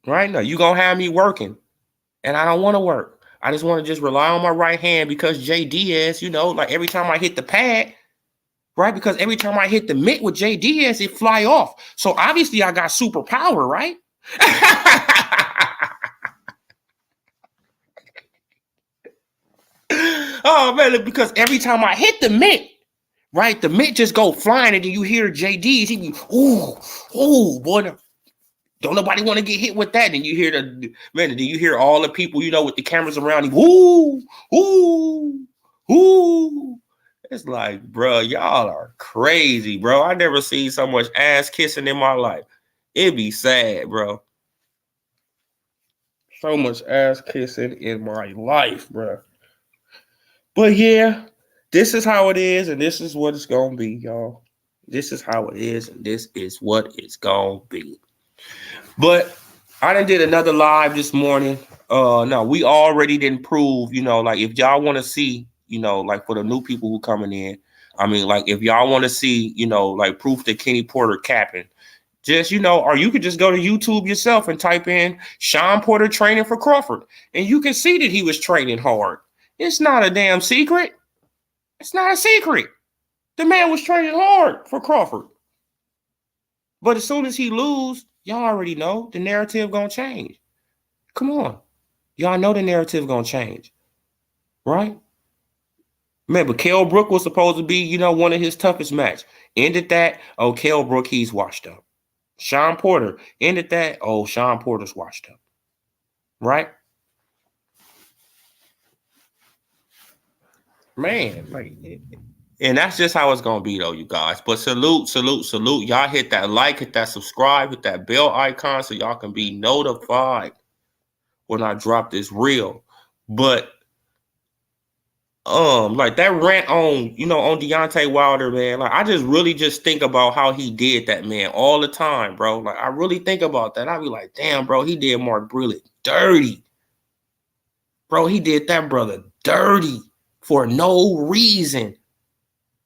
Right? No, you're going to have me working. And I don't want to work. I just want to just rely on my right hand because J Diaz, like every time I hit the pad, right? Because every time I hit the mitt with J Diaz, it fly off. So obviously I got superpower, right? Oh man, because every time I hit the mitt, right, the mitt just go flying, and then you hear JD's. He be, ooh, boy, don't nobody want to get hit with that. And you hear then you hear all the people, with the cameras around him, ooh. It's like, bro, y'all are crazy, bro. I never seen so much ass kissing in my life. It'd be sad, bro. So much ass kissing in my life, bro. But yeah, this is how it is, and this is what it's gonna be, y'all. This is how it is, and this is what it's gonna be. But I done did another live this morning. No, we already didn't prove, like if y'all want to see, like for the new people who coming in, I mean, like if y'all want to see, like proof that Kenny Porter capping, just, or you could just go to YouTube yourself and type in Sean Porter training for Crawford, and you can see that he was training hard. It's not a damn secret. It's not a secret. The man was training hard for Crawford. But as soon as he lose, y'all already know the narrative gonna change. Come on. Y'all know the narrative gonna change. Right? Remember, Kell Brook was supposed to be, one of his toughest match. Ended that, oh, Kell Brook, he's washed up. Sean Porter, ended that, oh, Sean Porter's washed up. Right? Man, like, and that's just how it's gonna be, though, you guys. But salute. Y'all hit that like, hit that subscribe, hit that bell icon so y'all can be notified when I drop this reel. But like that rant on, on Deontay Wilder, man. Like I just really just think about how he did that, man, all the time, bro. Like I really think about that. I be like, damn, bro, he did Mark Brilliant dirty. Bro, he did that brother dirty for no reason.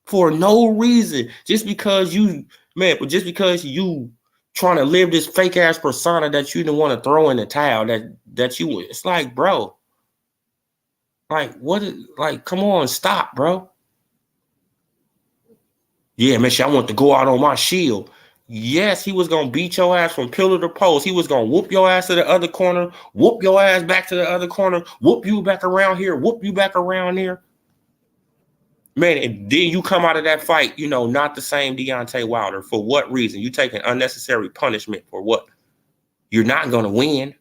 For no reason. Just because you trying to live this fake ass persona that you didn't want to throw in the towel, that you, it's like, bro. Like, what is, like, come on, stop, bro. Yeah, man, I want to go out on my shield. Yes, he was going to beat your ass from pillar to post. He was going to whoop your ass to the other corner, whoop your ass back to the other corner, whoop you back around here, whoop you back around there. Man, and then you come out of that fight, not the same Deontay Wilder. For what reason? You taking unnecessary punishment for what? You're not going to win.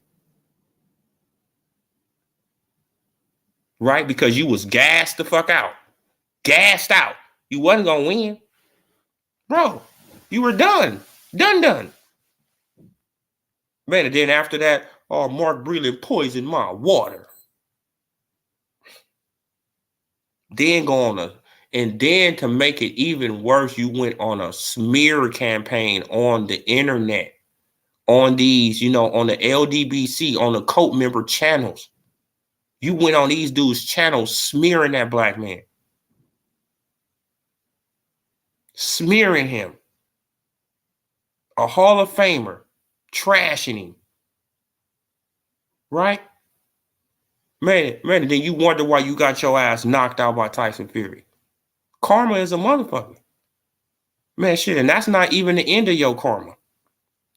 Right? Because you was gassed the fuck out. Gassed out. You wasn't going to win. Bro, you were done. Done. Man, and then after that, oh, Mark Brilliant poisoned my water. Then and then to make it even worse, you went on a smear campaign on the internet, on these, on the LDBC, on the cult member channels. You went on these dudes' channels smearing that black man. Smearing him. A Hall of Famer. Trashing him. Right? Man, then you wonder why you got your ass knocked out by Tyson Fury. Karma is a motherfucker. Man, shit, and that's not even the end of your karma.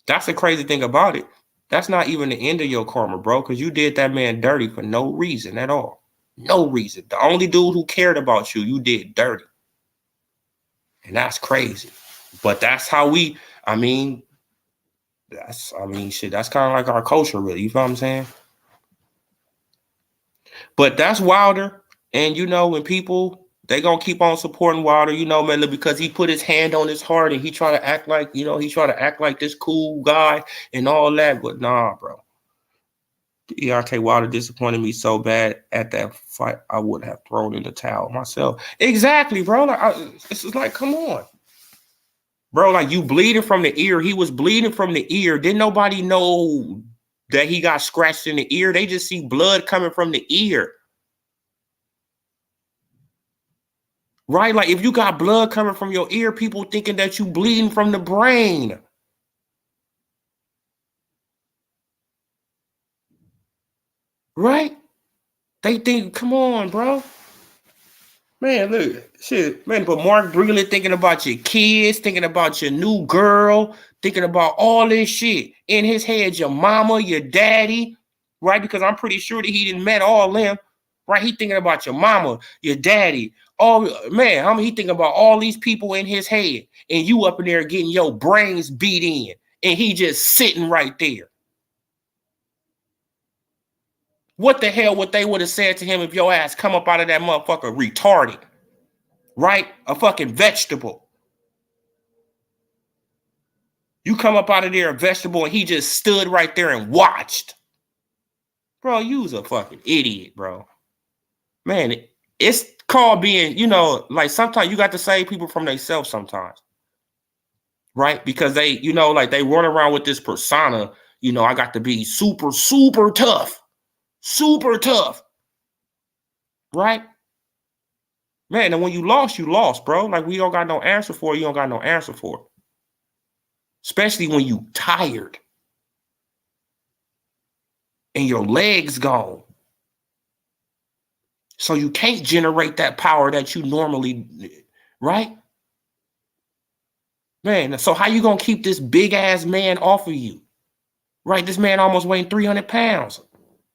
That's the crazy thing about it. That's not even the end of your karma, bro, because you did that man dirty for no reason at all. No reason. The only dude who cared about you, you did dirty. And that's crazy. But that's how shit, that's kind of like our culture, really. You know what I'm saying? But that's Wilder. And, when people, they going to keep on supporting Wilder, man, because he put his hand on his heart and he try to act like, this cool guy and all that. But nah, bro. Deontay Wilder disappointed me so bad at that fight, I would have thrown in the towel myself. Exactly, bro. Like, it's just like, come on. Bro, like you bleeding from the ear. He was bleeding from the ear. Didn't nobody know that he got scratched in the ear? They just see blood coming from the ear. right? Like if you got blood coming from your ear, people thinking that you bleeding from the brain. Right? They think, come on, bro. Man, look, shit, man, but Mark really thinking about your kids, thinking about your new girl, thinking about all this shit. In his head, your mama, your daddy, right? Because I'm pretty sure that he didn't met all them, right? He thinking about your mama, your daddy. Oh, man, how he thinking about all these people in his head, and you up in there getting your brains beat in, and he just sitting right there. What the hell would they would have said to him if your ass come up out of that motherfucker retarded? Right? A fucking vegetable. You come up out of there a vegetable and he just stood right there and watched. Bro, you's a fucking idiot, bro. Man, it's called being, like sometimes you got to save people from themselves sometimes. Right? Because they, like they run around with this persona, I got to be super, super tough. Super tough. Right? Man, and when you lost, bro. Like we don't got no answer for it. You don't got no answer for it. Especially when you tired. And your legs gone. So you can't generate that power that you normally, right? Man, so how you gonna keep this big ass man off of you? Right? This man almost weighing 300 pounds.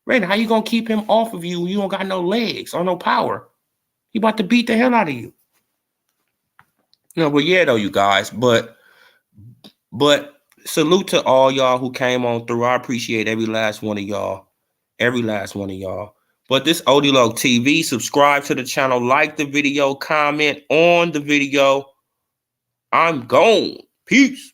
Man, how you gonna keep him off of you when you don't got no legs or no power? He about to beat the hell out of you. But yeah, though, you guys. But salute to all y'all who came on through. I appreciate every last one of y'all. Every last one of y'all. But this Odilog TV, subscribe to the channel, like the video, comment on the video. I'm gone. Peace.